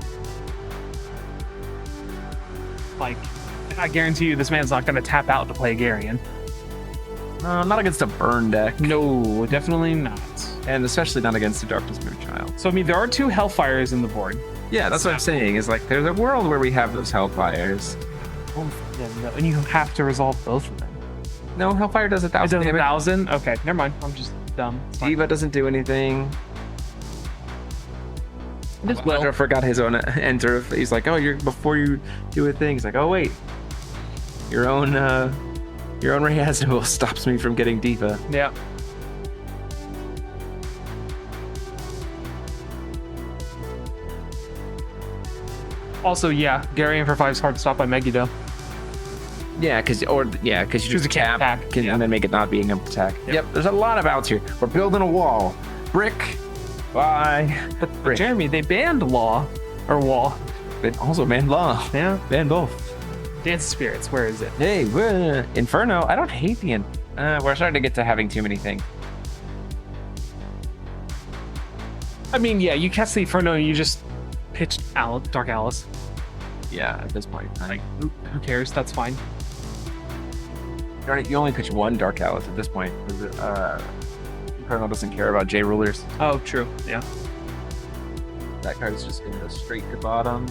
Like, I guarantee you this man's not going to tap out to play Garian. Not against a burn deck. No, definitely not. And especially not against the Darkness Moonchild. So, I mean, there are 2 Hellfires in the board. Yeah, that's what I'm saying. Is like there's a world where we have those Hellfires. And you have to resolve both of them. No, Hellfire does 1,000 It does damage. 1,000? Okay, never mind. I'm just dumb. It's fine. Diva doesn't do anything. Just Alejandro forgot his own enter. He's like, oh, you're before you do a thing. He's like, oh wait, your own Ray Asnival stops me from getting Diva. Yeah. Also, yeah, Garion for 5 is hard to stop by Megiddo. Yeah, because you Choose a tap attack, and then make it not being an attack. Yep. There's a lot of outs here. We're building a wall. Brick by But brick. Jeremy, they banned law or wall. But also banned law. Yeah. Banned both. Dance Spirits, where is it? Hey, Inferno. I don't hate the we're starting to get to having too many things. I mean, yeah, you cast the Inferno and you just pitched Dark Alice. Yeah, at this point. Like, who cares? That's fine. You only pitch one Dark Alice at this point. Inferno doesn't care about J rulers. Oh, true. Yeah. That card is just going to go straight to bottom.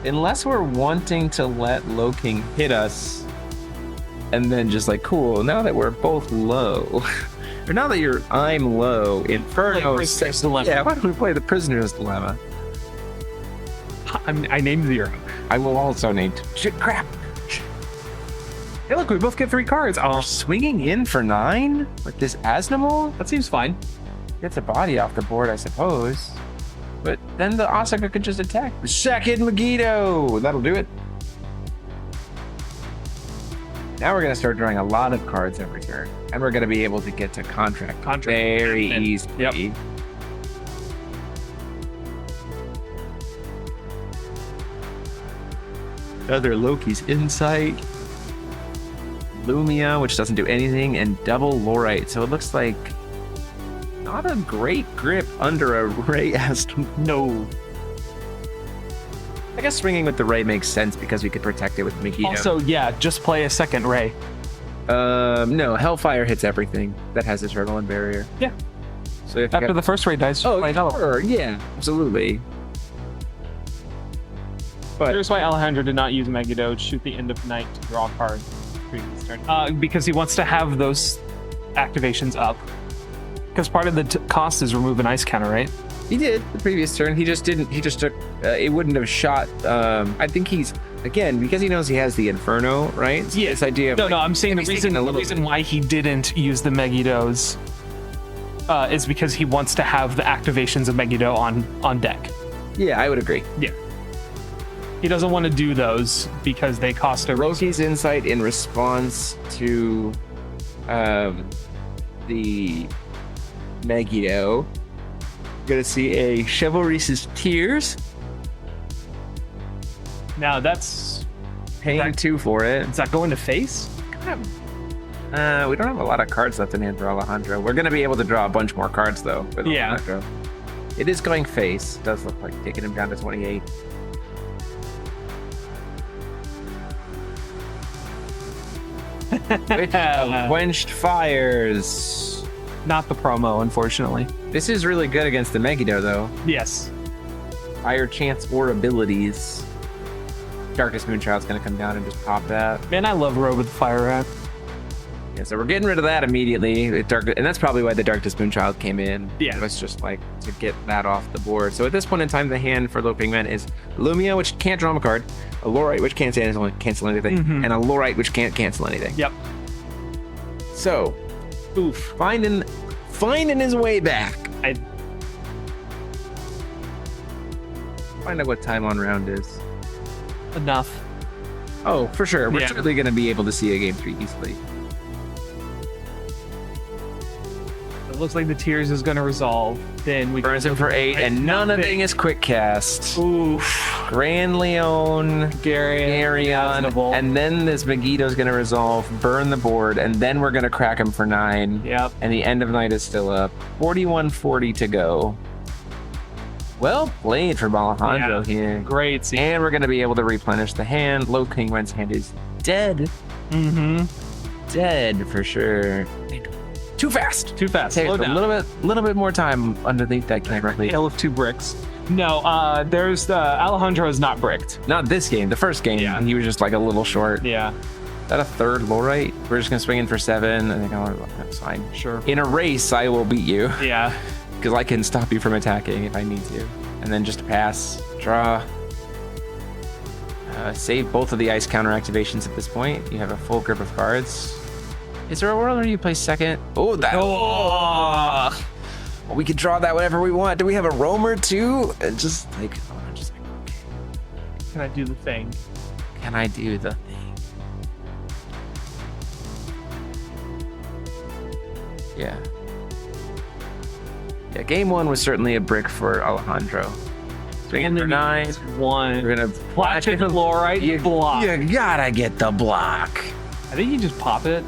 Unless we're wanting to let Low King hit us, and then just like, cool, now that we're both low, or now that I'm low, Inferno. Prisoner's Dilemma. Yeah, why don't we play the Prisoner's Dilemma? I named the hero. I will also name. Shit, crap. Hey, look, we both get 3 cards. Oh, Swinging in for 9 with this Asnamol? that seems fine. Gets a body off the board, I suppose. But then the Osaka could just attack. Second Megiddo! That'll do it. Now we're going to start drawing a lot of cards every turn. And we're going to be able to get to contract very easily. Yep. Other Loki's Insight. Lumia, which doesn't do anything, and double Lorite. So it looks like not a great grip under a Ray Aston. No. I guess swinging with the Ray makes sense because we could protect it with Megiddo. Also, yeah, just play a second Ray. No, Hellfire hits everything that has a turtle and barrier. Yeah. So if After the first Ray dies, oh, play another one. sure, yeah, absolutely. But Here's why Alejandro did not use Megiddo to shoot the end of night to draw a card previous turn. Because he wants to have those activations up. Because part of the cost is remove an ice counter, right? he did the previous turn. He just didn't. He just took. It wouldn't have shot. I think he's again because he knows he has the Inferno, right? Yeah. This idea of No, I'm saying the reason why he didn't use the Megiddos is because he wants to have the activations of Megiddo on deck. Yeah, I would agree. Yeah. He doesn't want to do those because they cost a Loki's Insight in response to the Megiddo. Gonna see a Chivalry's Tears. Now that's Paying 2 for it. does that go into face? We don't have a lot of cards left in hand for Alejandro. We're gonna be able to draw a bunch more cards though. With Yeah. Alejandro. It is going face. Does look like taking him down to 28. Which of Quenched Fires. Not the promo, unfortunately. This is really good against the Megiddo though. Yes. Higher chance or abilities. Darkest Moonchild's gonna come down and just pop that. Man, I love Robe with the Fire Rat. Yeah, so we're getting rid of that immediately. And that's probably why the Darkest Moonchild came in. Yeah. It was just like to get that off the board. So at this point in time, the hand for Low Pigment is Lumia, which can't draw him a card, a Lorite, which can't cancel anything, and a Lorite, which can't cancel anything. Yep. So, Oof. finding his way back. I Find out what time on round is. enough. Oh, for sure. We're Yeah. certainly going to be able to see a game 3 easily. It looks like the Tears is going to resolve. Then we Burns him for 8, and none of it is quick cast. Oof. Grand Leon, Garion, and then this Megiddo's going to resolve, burn the board, and then we're going to crack him for 9. Yep. And the end of night is still up. 41:40 to go. Well played from Alejandro here. Great. See. And we're going to be able to replenish the hand. Low King Wen's hand is dead. Mm-hmm. Dead for sure. Too fast. Too fast. Take Slow a down. little bit more time underneath that camera, please. Hail of 2 bricks. No, there's Alejandro is not bricked. Not this game. The first game, Yeah. he was just like a little short. Yeah. Is that a third Lorite? We're just gonna swing in for 7. I think that's fine. Sure. In a race, I will beat you Yeah. because I can stop you from attacking if I need to. And then just pass, draw, save both of the ice counter activations at this point. You have a full grip of cards. Is there a world where you play second? Oh, that. Oh. Well, we can draw that whenever we want. Do we have a roamer too? Just like, okay. Can I do the thing? Can I do the thing? Yeah. Yeah, game 1 was certainly a brick for Alejandro. Swinging for 9. One. We're gonna Flash it, fluorite, block. You gotta get the block. I think you just pop it.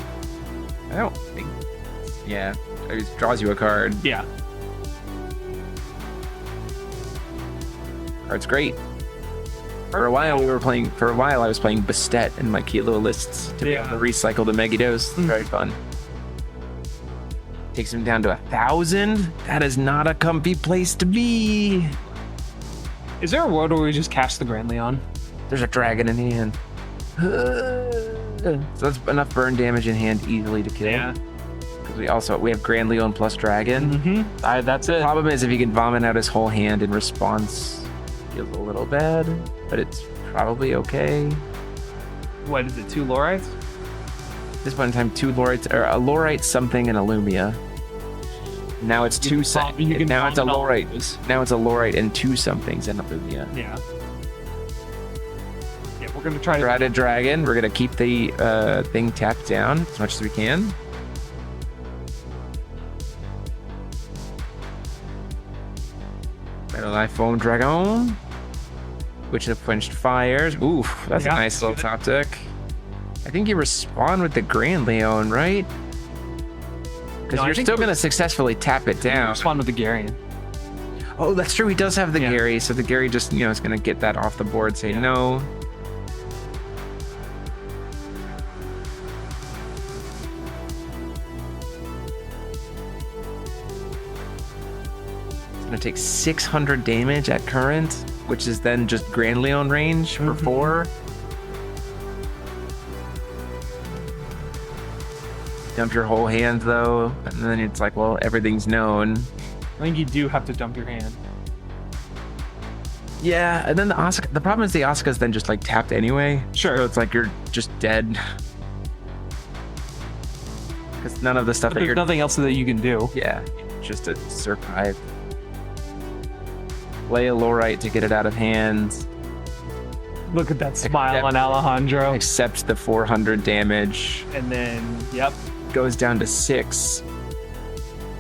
I don't think. Yeah, it just draws you a card. Yeah. Card's great. For a while I was playing Bastet in my cute little lists to be able to recycle the Megiddos. Very fun. Takes him down to 1,000. That is not a comfy place to be. Is there a world where we just cast the Grand Leon? There's a dragon in hand. So that's enough burn damage in hand easily to kill. Yeah. Because we have Grand Leon plus dragon. Mm-hmm. That's it. Problem is if he can vomit out his whole hand in response, feels a little bad, but it's probably okay. What is it? 2 Lorites? At this point in time, 2 Lorites, or a Lorite something and a Lumia. Now it's now it's a Lorite. Now it's a Lorite and 2 somethings and a Lumia. Yeah. Yeah, we're gonna try to dragon. We're gonna keep the thing tapped down as much as we can. Metal Knife Foam Dragon. Witch of Quenched Fires. Oof, that's a nice little top deck. I think you respond with the Grand Leon, right? Because you're still going to successfully tap it down. Respond with the Garion. Oh, that's true. He does have the Gary, so the Gary just, is going to get that off the board, say no. It's going to take 600 damage at current, which is then just Grand Leon range for 4. Dump your whole hand though, and then it's like, well, everything's known. I think you do have to dump your hand. Yeah, and then the problem is the Asuka's then just like tapped anyway. Sure. So it's like you're just dead. Because none of the stuff there's nothing else that you can do. Yeah, just to survive. Play a Lorite to get it out of hand. Look at that smile on Alejandro. Accept the 400 damage. And then, goes down to 6.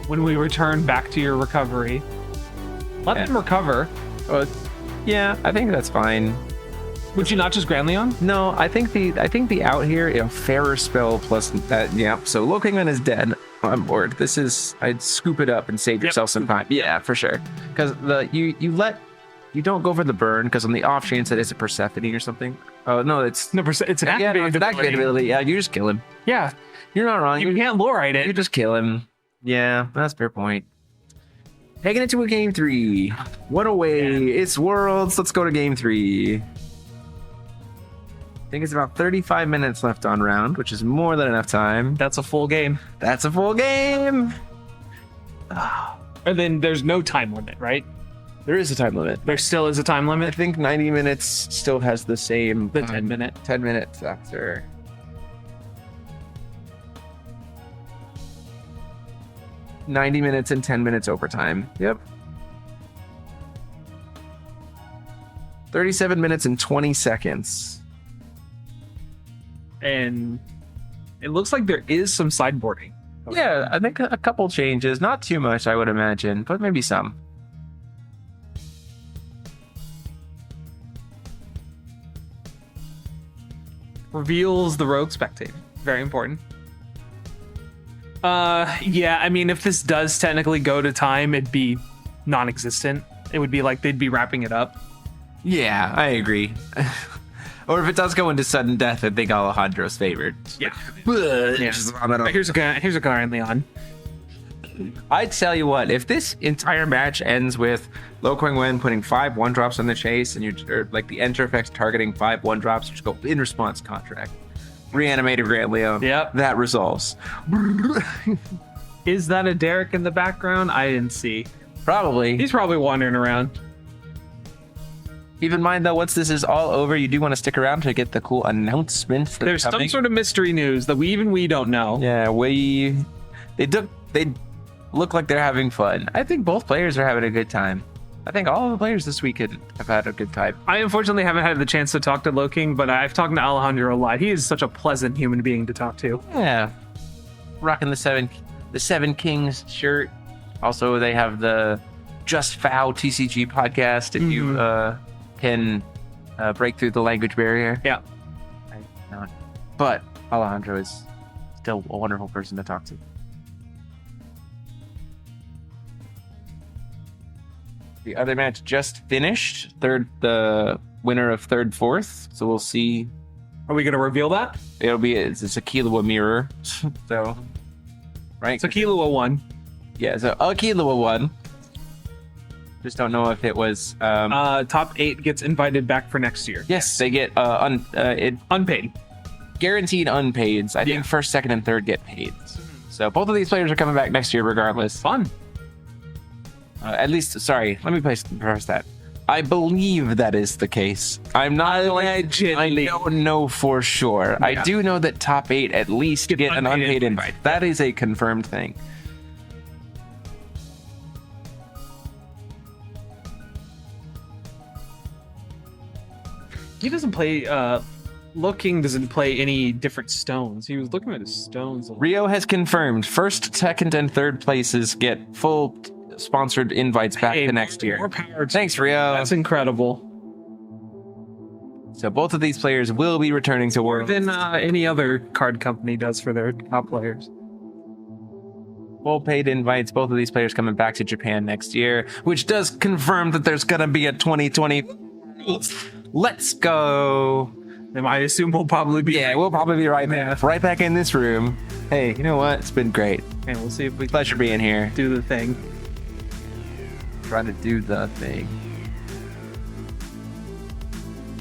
When we return back to your recovery, let them recover. Oh, yeah, I think that's fine. Would you not just Grand Leon? No, I think the out here, fairer spell plus that. Yeah, so Low Kingman is dead. On board. I'd scoop it up and save yourself some time. Yeah, for sure. Because you don't go for the burn because on the off chance that it's a Persephone or something. Oh no, it's an activated ability. Yeah, you just kill him. Yeah, you're not wrong. You can't Lorite it. You just kill him. Yeah, that's a fair point. Taking it to a game 3. One away. It's Worlds. Let's go to game 3. I think it's about 35 minutes left on round, which is more than enough time. That's a full game. That's a full game. And then there's no time limit, right? There is a time limit. There still is a time limit? I think 90 minutes still has the same... The 10 minute. 10 minutes after. $90 minutes and 10 minutes overtime. Yep. 37 minutes and 20 seconds. And it looks like there is some sideboarding. Yeah, I think a couple changes. Not too much, I would imagine, but maybe some. Reveals the rogue spectator. Very important. Yeah, I mean, if this does technically go to time, it'd be non-existent. It would be like they'd be wrapping it up. Yeah, I agree. Or if it does go into sudden death, I think Alejandro's favored. Yeah. Here's a Grand Leon. I'd tell you what, if this entire match ends with Lo Kuang Wen putting 5 1-drops on the chase, and the enter effects targeting 5 1-drops, just go in response contract. Reanimated Grand Leon. Yep. That resolves. Is that a Derek in the background? I didn't see. Probably. He's probably wandering around. Keep in mind, though, once this is all over, you do want to stick around to get the cool announcements. There's some sort of mystery news that we don't know. Yeah, they look like they're having fun. I think both players are having a good time. I think all of the players this week have had a good time. I unfortunately haven't had the chance to talk to Loking, but I've talked to Alejandro a lot. He is such a pleasant human being to talk to. Yeah, rocking the Seven Kings shirt. Also, they have the Just Foul TCG podcast if you can break through the language barrier. Yeah. But Alejandro is still a wonderful person to talk to. The other match just finished. The winner of third, fourth. So we'll see. Are we going to reveal that? It's a Killua mirror. So, right? So Killua won. Yeah, so Killua won. Just don't know if it was... top 8 gets invited back for next year. Yes, they get unpaid. Guaranteed unpaid. I think first, second, and third get paid. So both of these players are coming back next year regardless. Fun. At least, sorry, let me preface that. I believe that is the case. I'm not I don't know for sure. Yeah. I do know that top 8 at least get an unpaid invite. That is a confirmed thing. He doesn't play, Looking doesn't play any different stones. He was looking at his stones. Rio has confirmed first, second, and third places get full sponsored invites back to next year. More power. Thanks, Rio. That's incredible. So both of these players will be returning to Worlds. More than any other card company does for their top players. Full paid invites. Both of these players coming back to Japan next year, which does confirm that there's going to be a 2020. Let's go. And I assume we'll probably be. Yeah, we'll probably be right there, right back in this room. Hey, you know what? It's been great. And we'll see if we pleasure being here. Do the thing. Try to do the thing.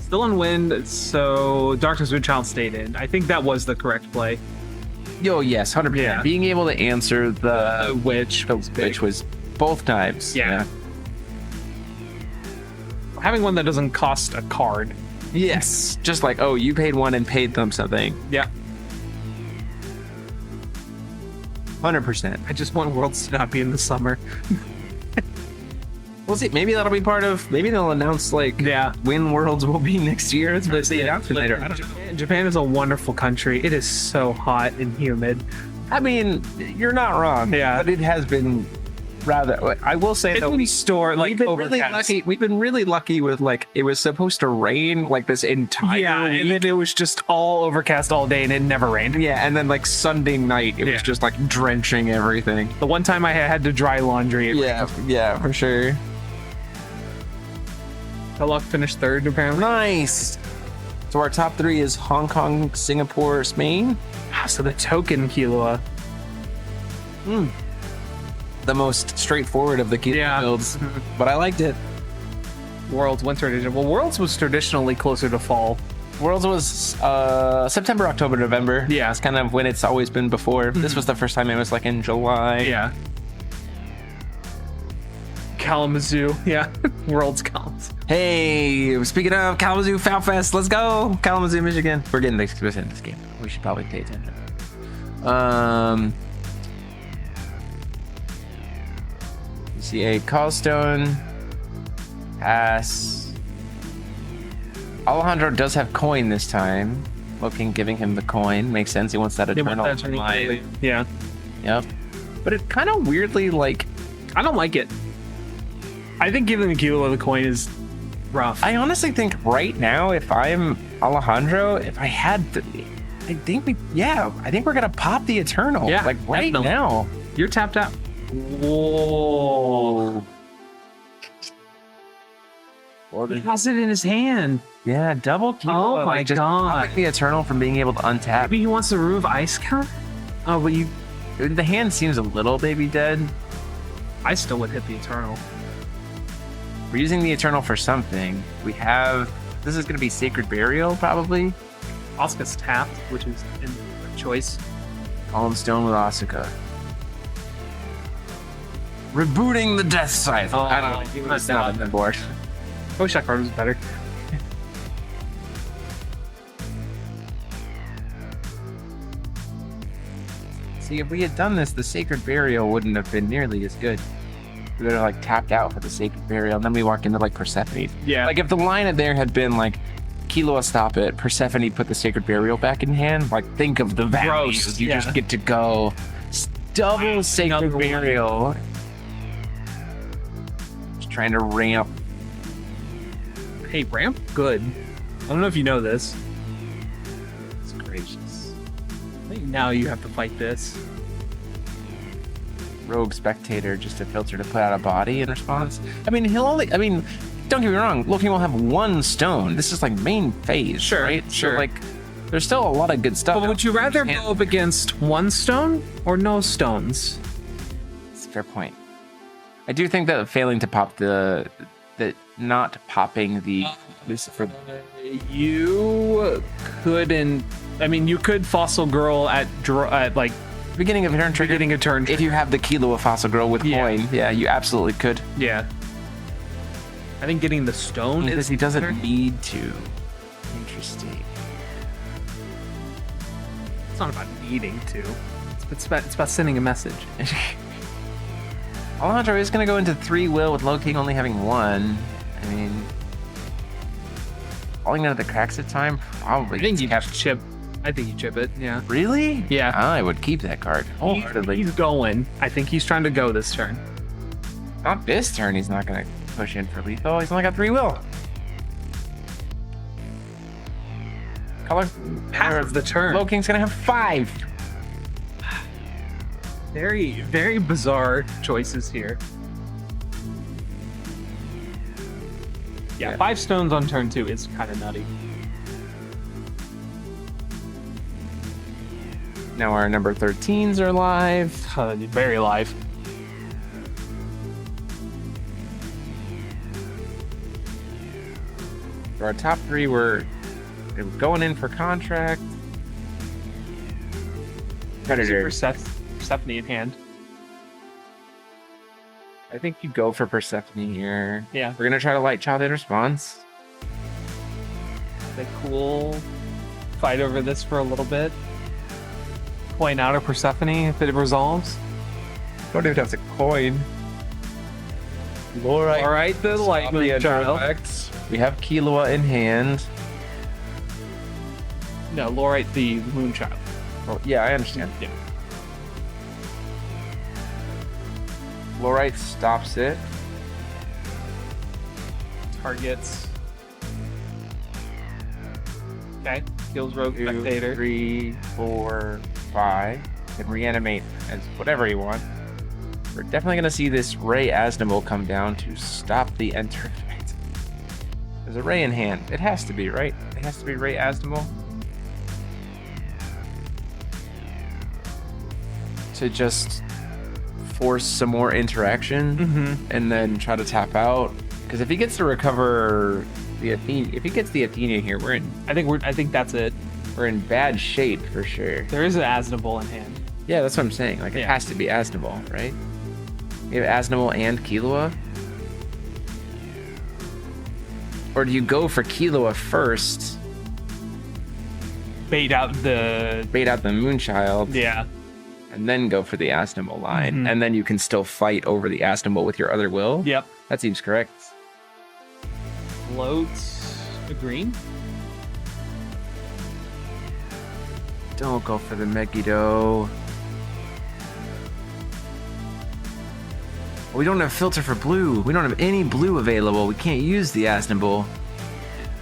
Still on wind, so Darkness Windchild stayed in. I think that was the correct play. Yo, yes, 100%. Yeah. Being able to answer the witch was both times. Yeah. Having one that doesn't cost a card. Yes. Just like, oh, you paid one and paid them something. Yeah. 100%. I just want Worlds to not be in the summer. We'll see. Maybe that'll be part of. Maybe they'll announce when Worlds will be next year. It's the announcement later. I don't know. Japan is a wonderful country. It is so hot and humid. I mean, you're not wrong. Yeah, but it has been rather. I will say that we've been really lucky. We've been really lucky with it was supposed to rain this entire week. And then it was just all overcast all day and it never rained. Yeah, and then Sunday night it was just drenching everything. The one time I had to dry laundry. Yeah, for sure. Luck finished third, apparently. Nice. So our top 3 is Hong Kong, Singapore, Spain. So the token Killua. The most straightforward of the Killua builds, but I liked it. Worlds Winter Edition. Well, Worlds was traditionally closer to fall. Worlds was September, October, November. Yeah, it's kind of when it's always been before. This was the first time it was in July. Yeah. Kalamazoo, yeah. World's Kalamazoo. Hey, speaking of Kalamazoo Foul Fest, let's go Kalamazoo, Michigan. We're getting explicit in this game. We should probably pay attention. You see a Callstone pass. Alejandro does have coin this time. Looking, giving him the coin makes sense. He wants that eternal life. Yeah. Yep. But it kind of weirdly I don't like it. I think giving the Killua the coin is rough. I honestly think right now, if I'm Alejandro, if I had to, I think we're gonna pop the Eternal. Yeah, right now. You're tapped out. Whoa. He has it in his hand. Yeah, double Killua. Oh my god. Popping the Eternal from being able to untap. Maybe he wants to remove Ice Count? Oh, but the hand seems a little baby dead. I still would hit the Eternal. We're using the Eternal for something. This is going to be Sacred Burial, probably. Asuka's tapped, which is in choice. Column Stone with Asuka. Rebooting the Death Scythe. I don't know. It's not on the board. I wish that card was better. See, if we had done this, the Sacred Burial wouldn't have been nearly as good. they're like tapped out for the Sacred Burial, and then we walk into like Persephone. Yeah. Like if the line of there had been like Killua stop it, Persephone put the Sacred Burial back in hand, like think of the values. Gross, You yeah. just get to go double Sacred Another one. Burial. Just trying to ramp. Hey, ramp? Good. I don't know if you know this. It's gracious. I think now you have to fight this. Rogue Spectator, just a filter to put out a body in response. I mean, don't get me wrong, Loki will have one stone. This is like main phase, Sure, right? sure. So like, there's still a lot of good stuff. But would you rather go up against one stone or no stones? It's a fair point. I do think that failing to pop not popping the Lucifer. You couldn't. I mean, you could Fossil Girl at like Beginning of turn trigger. beginning a turn. If you have the Killua Fossil Girl with Yeah. coin, yeah, you absolutely could. Yeah. I think getting the stone Because is he doesn't better. need to. Interesting. It's not about needing to. It's about sending a message. Alejandro is going to go into 3 will with Low King only having 1. I mean, falling into the cracks at time, probably. I think you have chip. I think you chip it. Yeah. Really? Yeah. I would keep that card wholeheartedly. He's going. I think he's trying to go this turn. Not this turn. He's not going to push in for lethal. He's only got 3 will. Color Half of the turn. Low King's going to have 5. Very, very bizarre choices here. Yeah, 5 stones on turn 2 is kind of nutty. Now our number 13s are live. Very live. For our top 3, we're going in for contract. Predator. Persephone in hand. I think you go for Persephone here. Yeah. We're gonna try to light child in response. The cool fight over this for a little bit. Point out of Persephone if it resolves. Don't even have to coin. All right, the lightning child. Effects. We have Killua in hand. No, Lorite the Moonchild. Oh, yeah, I understand. Yeah. Lorite stops it. Targets. Okay. Kills Rogue 2, Spectator. 3, 4, 5. Can reanimate as whatever you want. We're definitely gonna see this Ray Asdamel come down to stop the enter effect. There's a Ray in hand. It has to be, right? It has to be Ray Asdamel. To just force some more interaction and then try to tap out. Because if he gets to recover the Athena, if he gets the Athena here, I think that's it. we're in bad shape for sure. There is an Asnable in hand. Yeah, that's what I'm saying. Like, it Yeah. has to be Asnable, right? You have Asnable and Killua? Or do you go for Killua first, Bait out the bait out the Moonchild, yeah. and then go for the Asnable line? Mhm. And then you can still fight over the Asnable with your other will? Yep. That seems correct. Floats a green. Don't go for the Megiddo. We don't have filter for blue. We don't have any blue available. We can't use the Asnable.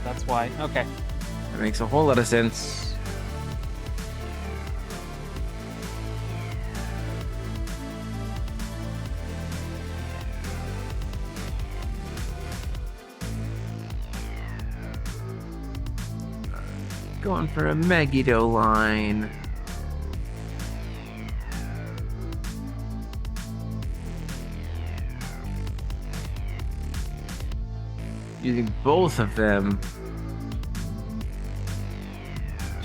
That's why. Okay. That makes a whole lot of sense. Going for a Megiddo line. Using both of them.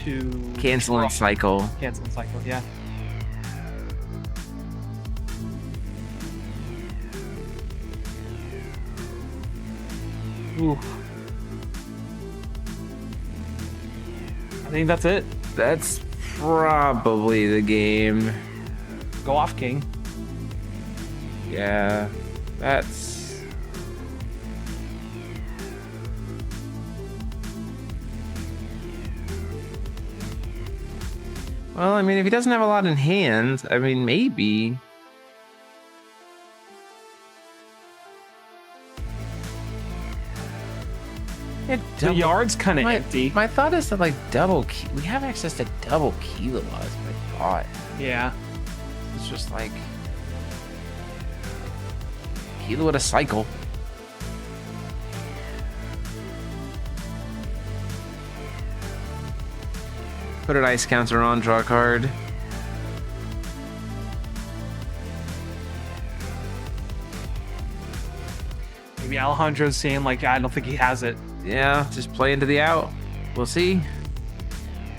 To Canceling cycle. Canceling cycle. Yeah. Ooh. I think that's it. That's probably the game. Go off, King. Yeah. That's... Well, I mean, if he doesn't have a lot in hand, I mean, maybe. The yard's kind of empty. My thought is that, like, we have access to double Kilo is my thought. Yeah. It's just like... Kilo at a cycle. Put an ice counter on, draw a card. Maybe Alejandro's saying, like, I don't think he has it. Yeah, just play into the out. We'll see.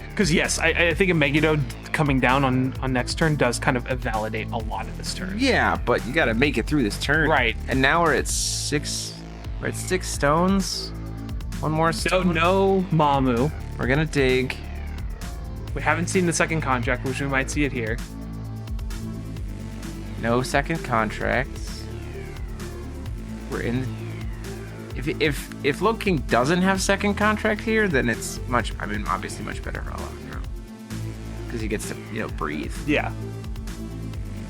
Because, yes, I think a Megiddo coming down on next turn does kind of invalidate a lot of this turn. Yeah, but you got to make it through this turn. Right. And now we're at 6... We're at 6 stones. One more stone. So no Mamu. We're going to dig. We haven't seen the second contract, which we might see it here. No second contracts. We're in... If Low King doesn't have second contract here, then it's much... I mean, obviously much better for Alejandro. Because he gets to, you know, breathe. Yeah.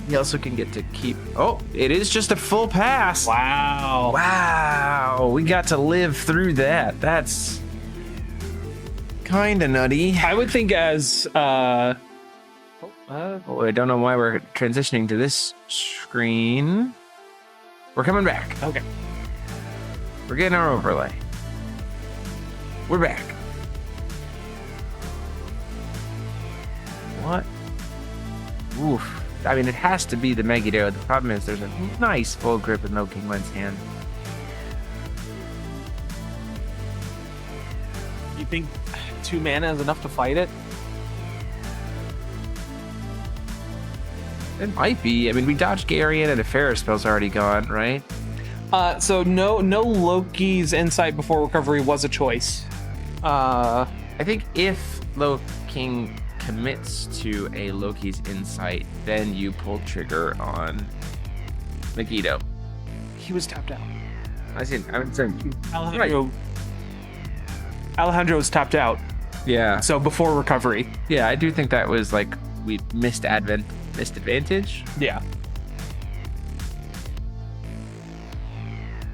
He also can get to keep... Oh, it is just a full pass. Wow. Wow. We got to live through that. That's kind of nutty. I would think as... Oh, I don't know why we're transitioning to this screen. We're coming back. Okay. We're getting our overlay. We're back. What? Oof. I mean, it has to be the Megiddo. The problem is there's a nice full grip in Low King Wen's hand. You think 2 mana is enough to fight it? It might be. I mean, we dodged Garion and a Ferris spell's already gone, right? So no Loki's Insight before recovery was a choice. I think if Low King commits to a Loki's Insight, then you pull trigger on Megiddo. He was tapped out. I would say Alejandro was tapped out. Yeah. So before recovery. Yeah, I do think that was like we missed advantage. Yeah.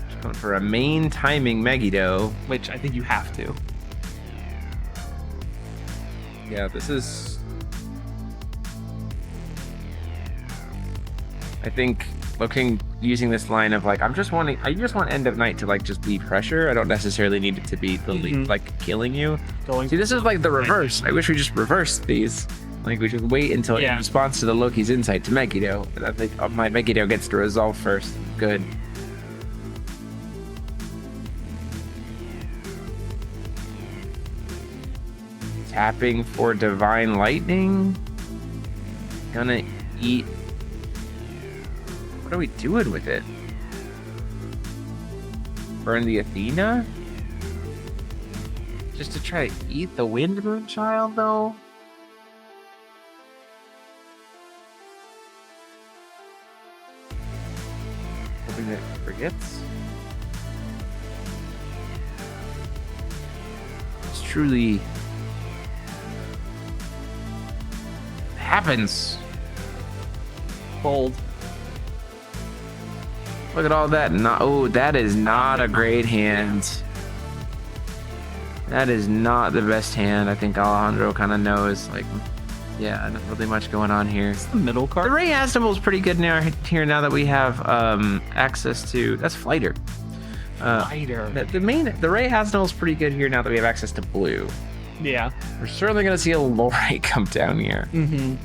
Just going for a main timing Megiddo, Which I think you have to. Yeah, this is... I think looking using this line of like I just want end of night to like just be pressure. I don't necessarily need it to be the like killing you. See, this is like the reverse. I wish we just reversed these. Like we should wait until in response to the Loki's Insight to Megiddo. And I think my Megiddo gets to resolve first. Good. Tapping for Divine Lightning. Gonna eat. What are we doing with it? Burn the Athena? Just to try to eat the Wind Moon Child, though? Hoping that it forgets. It's truly... happens. Bold. Look at all that. Oh, that is not a great hand. That is not the best hand. I think Alejandro kind of knows. Like, yeah, not really much going on here. It's the middle card. The Ray Astimble is pretty good now here now that we have access to. That's Flighter. Flighter. The Ray Astimble is pretty good here now that we have access to blue. Yeah. We're certainly gonna see a Lorite come down here. Mm-hmm.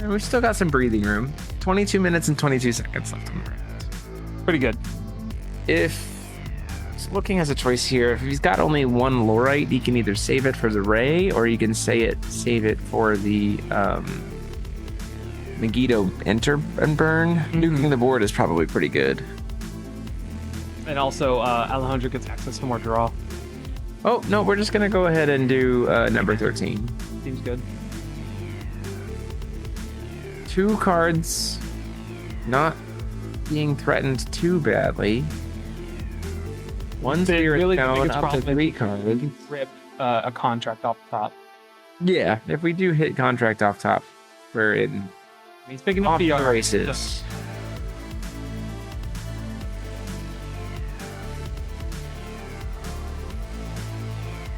And we've still got some breathing room. 22 minutes and 22 seconds left on the round. Pretty good. If Looking has a choice here, if he's got only one Lorite, he can either save it for the Ray, or you can save it for the Megiddo Enter and Burn. Nuking the board is probably pretty good. And also, Alejandro gets access to more draw. Oh, no, we're just going to go ahead and do number 13. Seems good. 2 cards. Not being threatened too badly. One The spirit really stone biggest up to problem 3 is cards. rip a contract off the top. Yeah, if we do hit contract off top, we're in He's picking up off the PR. races.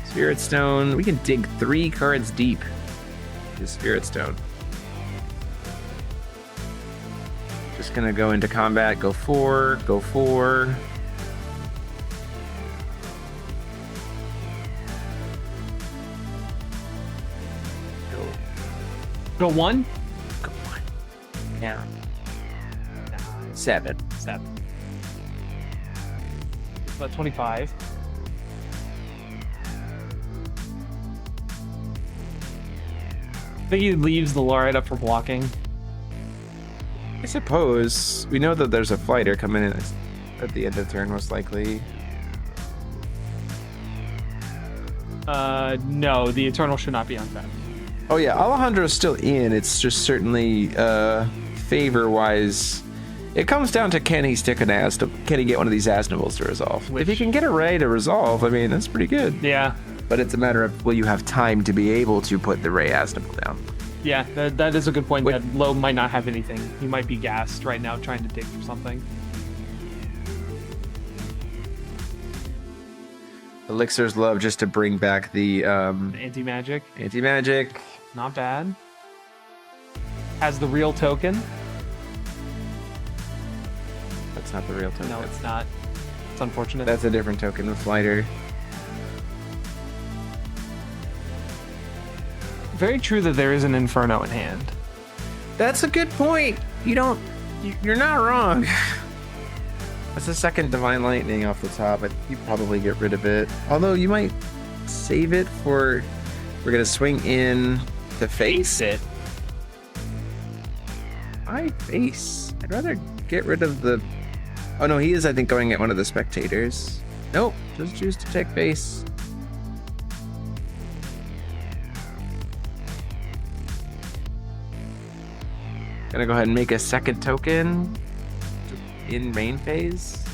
Spirit Stone. We can dig 3 cards deep. The Spirit Stone. Just gonna go into combat. Go 4. Go 4. Go 1? Go 1. Yeah. 7. 7. About 25. I think he leaves the Lorite up for blocking. I suppose we know that there's a fighter coming in at the end of turn, most likely. No, the Eternal should not be on that. Oh yeah, Alejandro's still in. It's just certainly favor-wise. It comes down to can he stick an can he get one of these Asnobles to resolve? If he can get a Ray to resolve, I mean that's pretty good. Yeah. But it's a matter of will you have time to be able to put the Ray Asnoble down? Yeah, that is a good point. That Lowe might not have anything. He might be gassed right now trying to dig for something. Elixirs love just to bring back the Anti-magic. anti-magic. Not bad. Has the real token. That's not the real token. No, it's not. It's unfortunate. That's a different token with Flighter. Very true that there is an Inferno in hand. That's a good point. You're not wrong. That's the second Divine Lightning off the top. I think you probably get rid of it. Although you might save it for... We're going to swing in to face it. I face. I'd rather get rid of the... Oh no, he is, I think, going at one of the spectators. Nope, just choose to take face. Gonna go ahead and make a second token in main phase.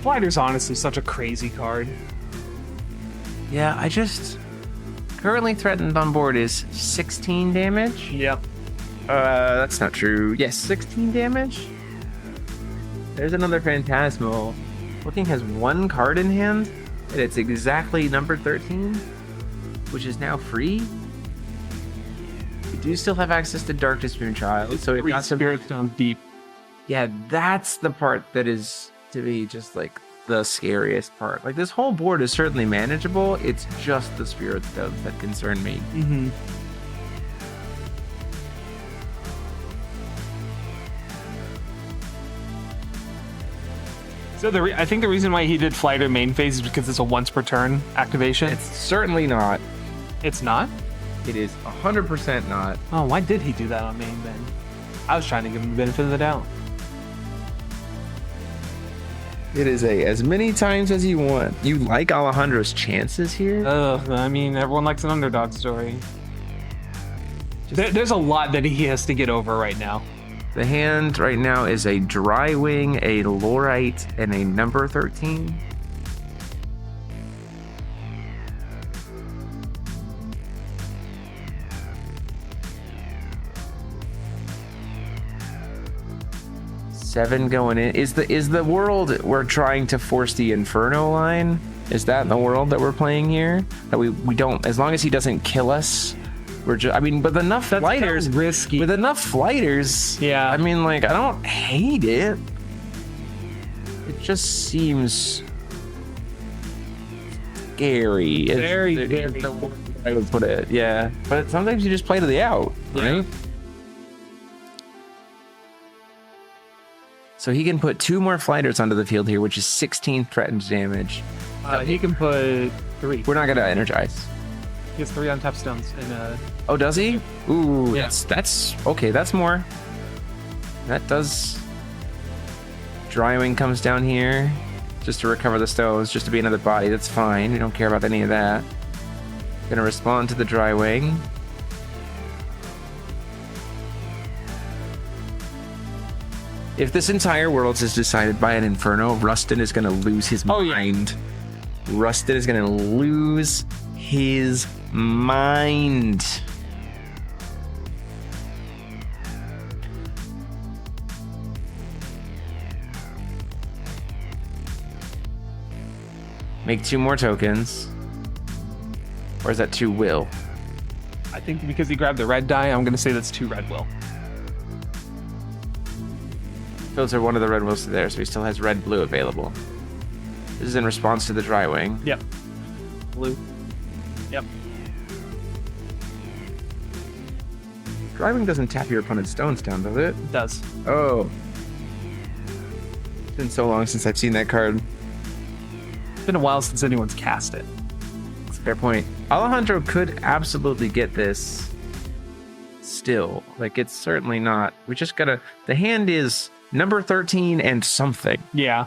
Flighter's honestly such a crazy card. Yeah, I just... Currently threatened on board is 16 damage. Yep. That's not true. Yes, 16 damage. There's another Phantasmal. Looking has 1 card in hand, and it's exactly number 13, which is now free. We do still have access to Darkness Moonchild, so we've got some Spirit Stone deep. Yeah, that's the part that is, to me, just like the scariest part. Like, this whole board is certainly manageable. It's just the Spirit Stones that concern me. Mm-hmm. So I think the reason why he did Flighter main phase is because it's a once per turn activation. It's certainly not. It's not? It is 100% not. Oh, why did he do that on main then? I was trying to give him the benefit of the doubt. It is as many times as you want. You like Alejandro's chances here? I mean, everyone likes an underdog story. There's a lot that he has to get over right now. The hand right now is a Dry Wing, a Lorite, and a number 13. Seven going in. Is the world we're trying to force the Inferno line? Is that the world that we're playing here? That we don't, as long as he doesn't kill us, we're just, I mean, with enough flighters, risky. With enough flighters, yeah. I mean, like, I don't hate it. It just seems scary. Very. The word I would put it, yeah. But sometimes you just play to the out, right? Yeah. So he can put 2 more flighters onto the field here, which is 16 threatened damage. He can put 3. We're not gonna energize. He has 3 untapped stones. Oh, does he? Ooh, yeah. That's okay. That's more. That does. Dry Wing comes down here just to recover the stones, just to be another body. That's fine. We don't care about any of that. Gonna respond to the Dry Wing. If this entire world is decided by an Inferno, Rustin is going to lose his mind. Rustin is going to lose his mind. Make 2 more tokens. Or is that 2 will? I think because he grabbed the red die, I'm going to say that's 2 red will. Filter one of the red wills to there, so he still has red-blue available. This is in response to the dry wing. Yep. Blue. Yep. Dry wing doesn't tap your opponent's stones down, does it? It does. Oh. It's been so long since I've seen that card. It's been a while since anyone's cast it. That's a fair point. Alejandro could absolutely get this still. Like, it's certainly not. We just gotta... The hand is number 13 and something. Yeah.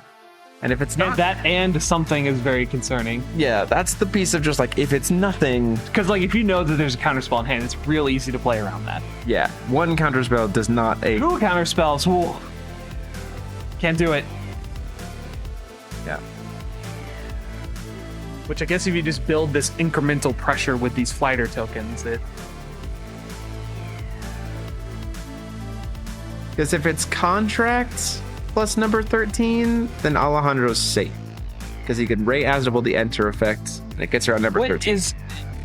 And if it's not... And that and something is very concerning. Yeah, that's the piece of just, like, if it's nothing... Because, like, if you know that there's a counterspell in hand, it's real easy to play around that. Yeah. One counterspell does not... 2 counterspells. Whoa. Can't do it. Yeah. Which I guess if you just build this incremental pressure with these fighter tokens, it... Because if it's contracts plus number 13, then Alejandro's safe. Because he can Ray Asdable the enter effect, and it gets around number 13.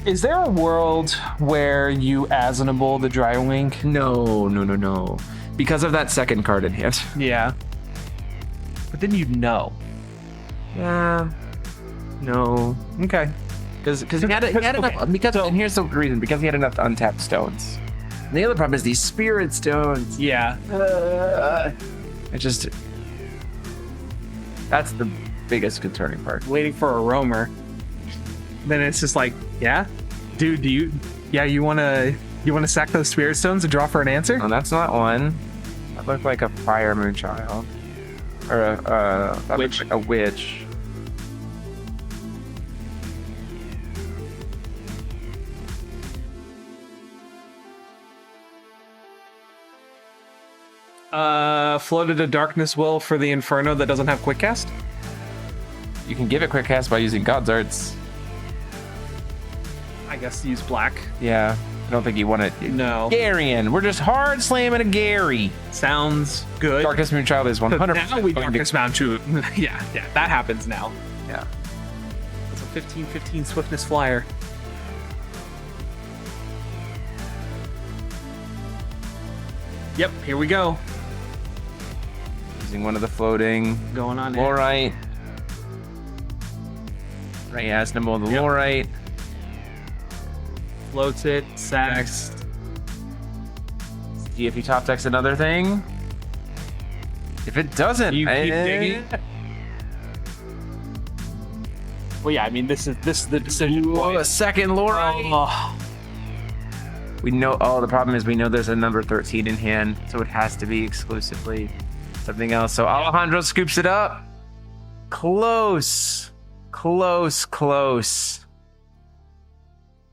Is there a world where you Asnable the dry wing? No. Because of that second card in hand. Yeah. But then you'd know. Yeah. No. Okay. Because he had enough. And here's the reason: because he had enough untapped stones. And the other problem is these spirit stones. Yeah. That's the biggest concerning part. Waiting for a roamer. Then it's just like, yeah, dude, you wanna sack those spirit stones and draw for an answer? Oh, that's not one. That looked like a fire moonchild, or that witch. Like a witch. Floated a darkness will for the Inferno that doesn't have quick cast. You can give it quick cast by using God's Arts. I guess use black. Yeah, I don't think you want it. No. Garian, we're just hard slamming a Gary. Sounds good. Darkness Moonchild is 100%. Now we darkness bound to yeah, that happens now. Yeah. It's a 15/15 swiftness flyer. Yep, here we go. Using one of the floating. Going on in. Lorite. Ray Asnable the Lorite. Floats it, sacks. See if he top decks another thing. If it doesn't, you keep digging. Well, yeah, I mean, this is the decision. Whoa, a second Lorite. Oh. We know. Oh, the problem is we know there's a number 13 in hand, so it has to be exclusively something else. So Alejandro scoops it up. Close.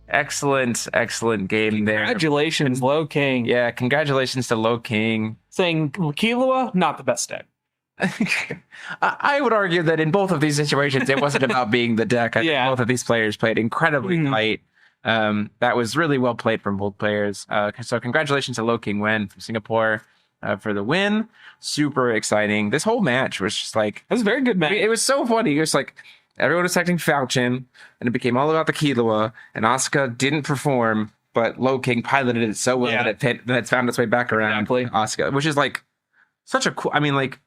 Excellent game there. Congratulations, Low King. Yeah, congratulations to Low King. Saying Killua, not the best deck. I would argue that in both of these situations, it wasn't about being the deck. I think both of these players played incredibly tight. That was really well played from both players. So congratulations to Low King Wen from Singapore for the win. Super exciting. This whole match was just like... It was a very good match. It was so funny. It was like everyone was acting Falchion, and it became all about the Killua, and Asuka didn't perform, but Low King piloted it so well that it's found its way back around Asuka, which is like such a cool... I mean, like,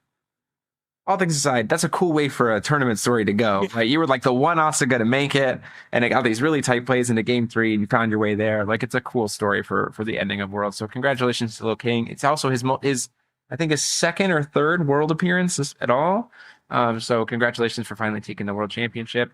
all things aside, that's a cool way for a tournament story to go. Like, you were like the one Asuka to make it, and it got these really tight plays into game 3, and you found your way there. Like, it's a cool story for the ending of Worlds. So congratulations to Low King. It's also his I think his second or third World appearance at all. So congratulations for finally taking the World Championship.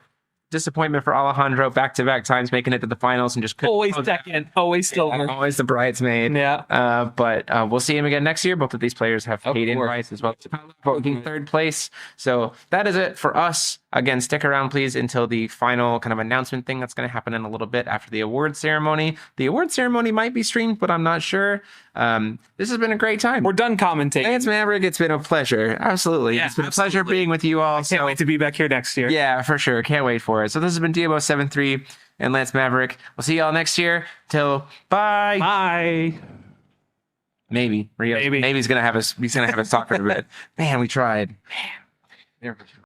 disappointment for Alejandro, back-to-back times making it to the finals and just couldn't. Always second, always still. Always the bridesmaid. Yeah. But we'll see him again next year. Both of these players have paid invites as well. Voting third place. So that is it for us. Again, stick around, please, until the final kind of announcement thing that's going to happen in a little bit after the award ceremony. The award ceremony might be streamed, but I'm not sure. This has been a great time. We're done commentating. Thanks, Maverick. It's been a pleasure. Absolutely. Yeah, it's been a pleasure being with you all. Can't wait to be back here next year. Yeah, for sure. Can't wait for it. So this has been Diabo73 and Lance Maverick. We'll see y'all next year. Till bye. Bye. Maybe. Maybe he's gonna have us talk for a bit. Man, we tried. Man.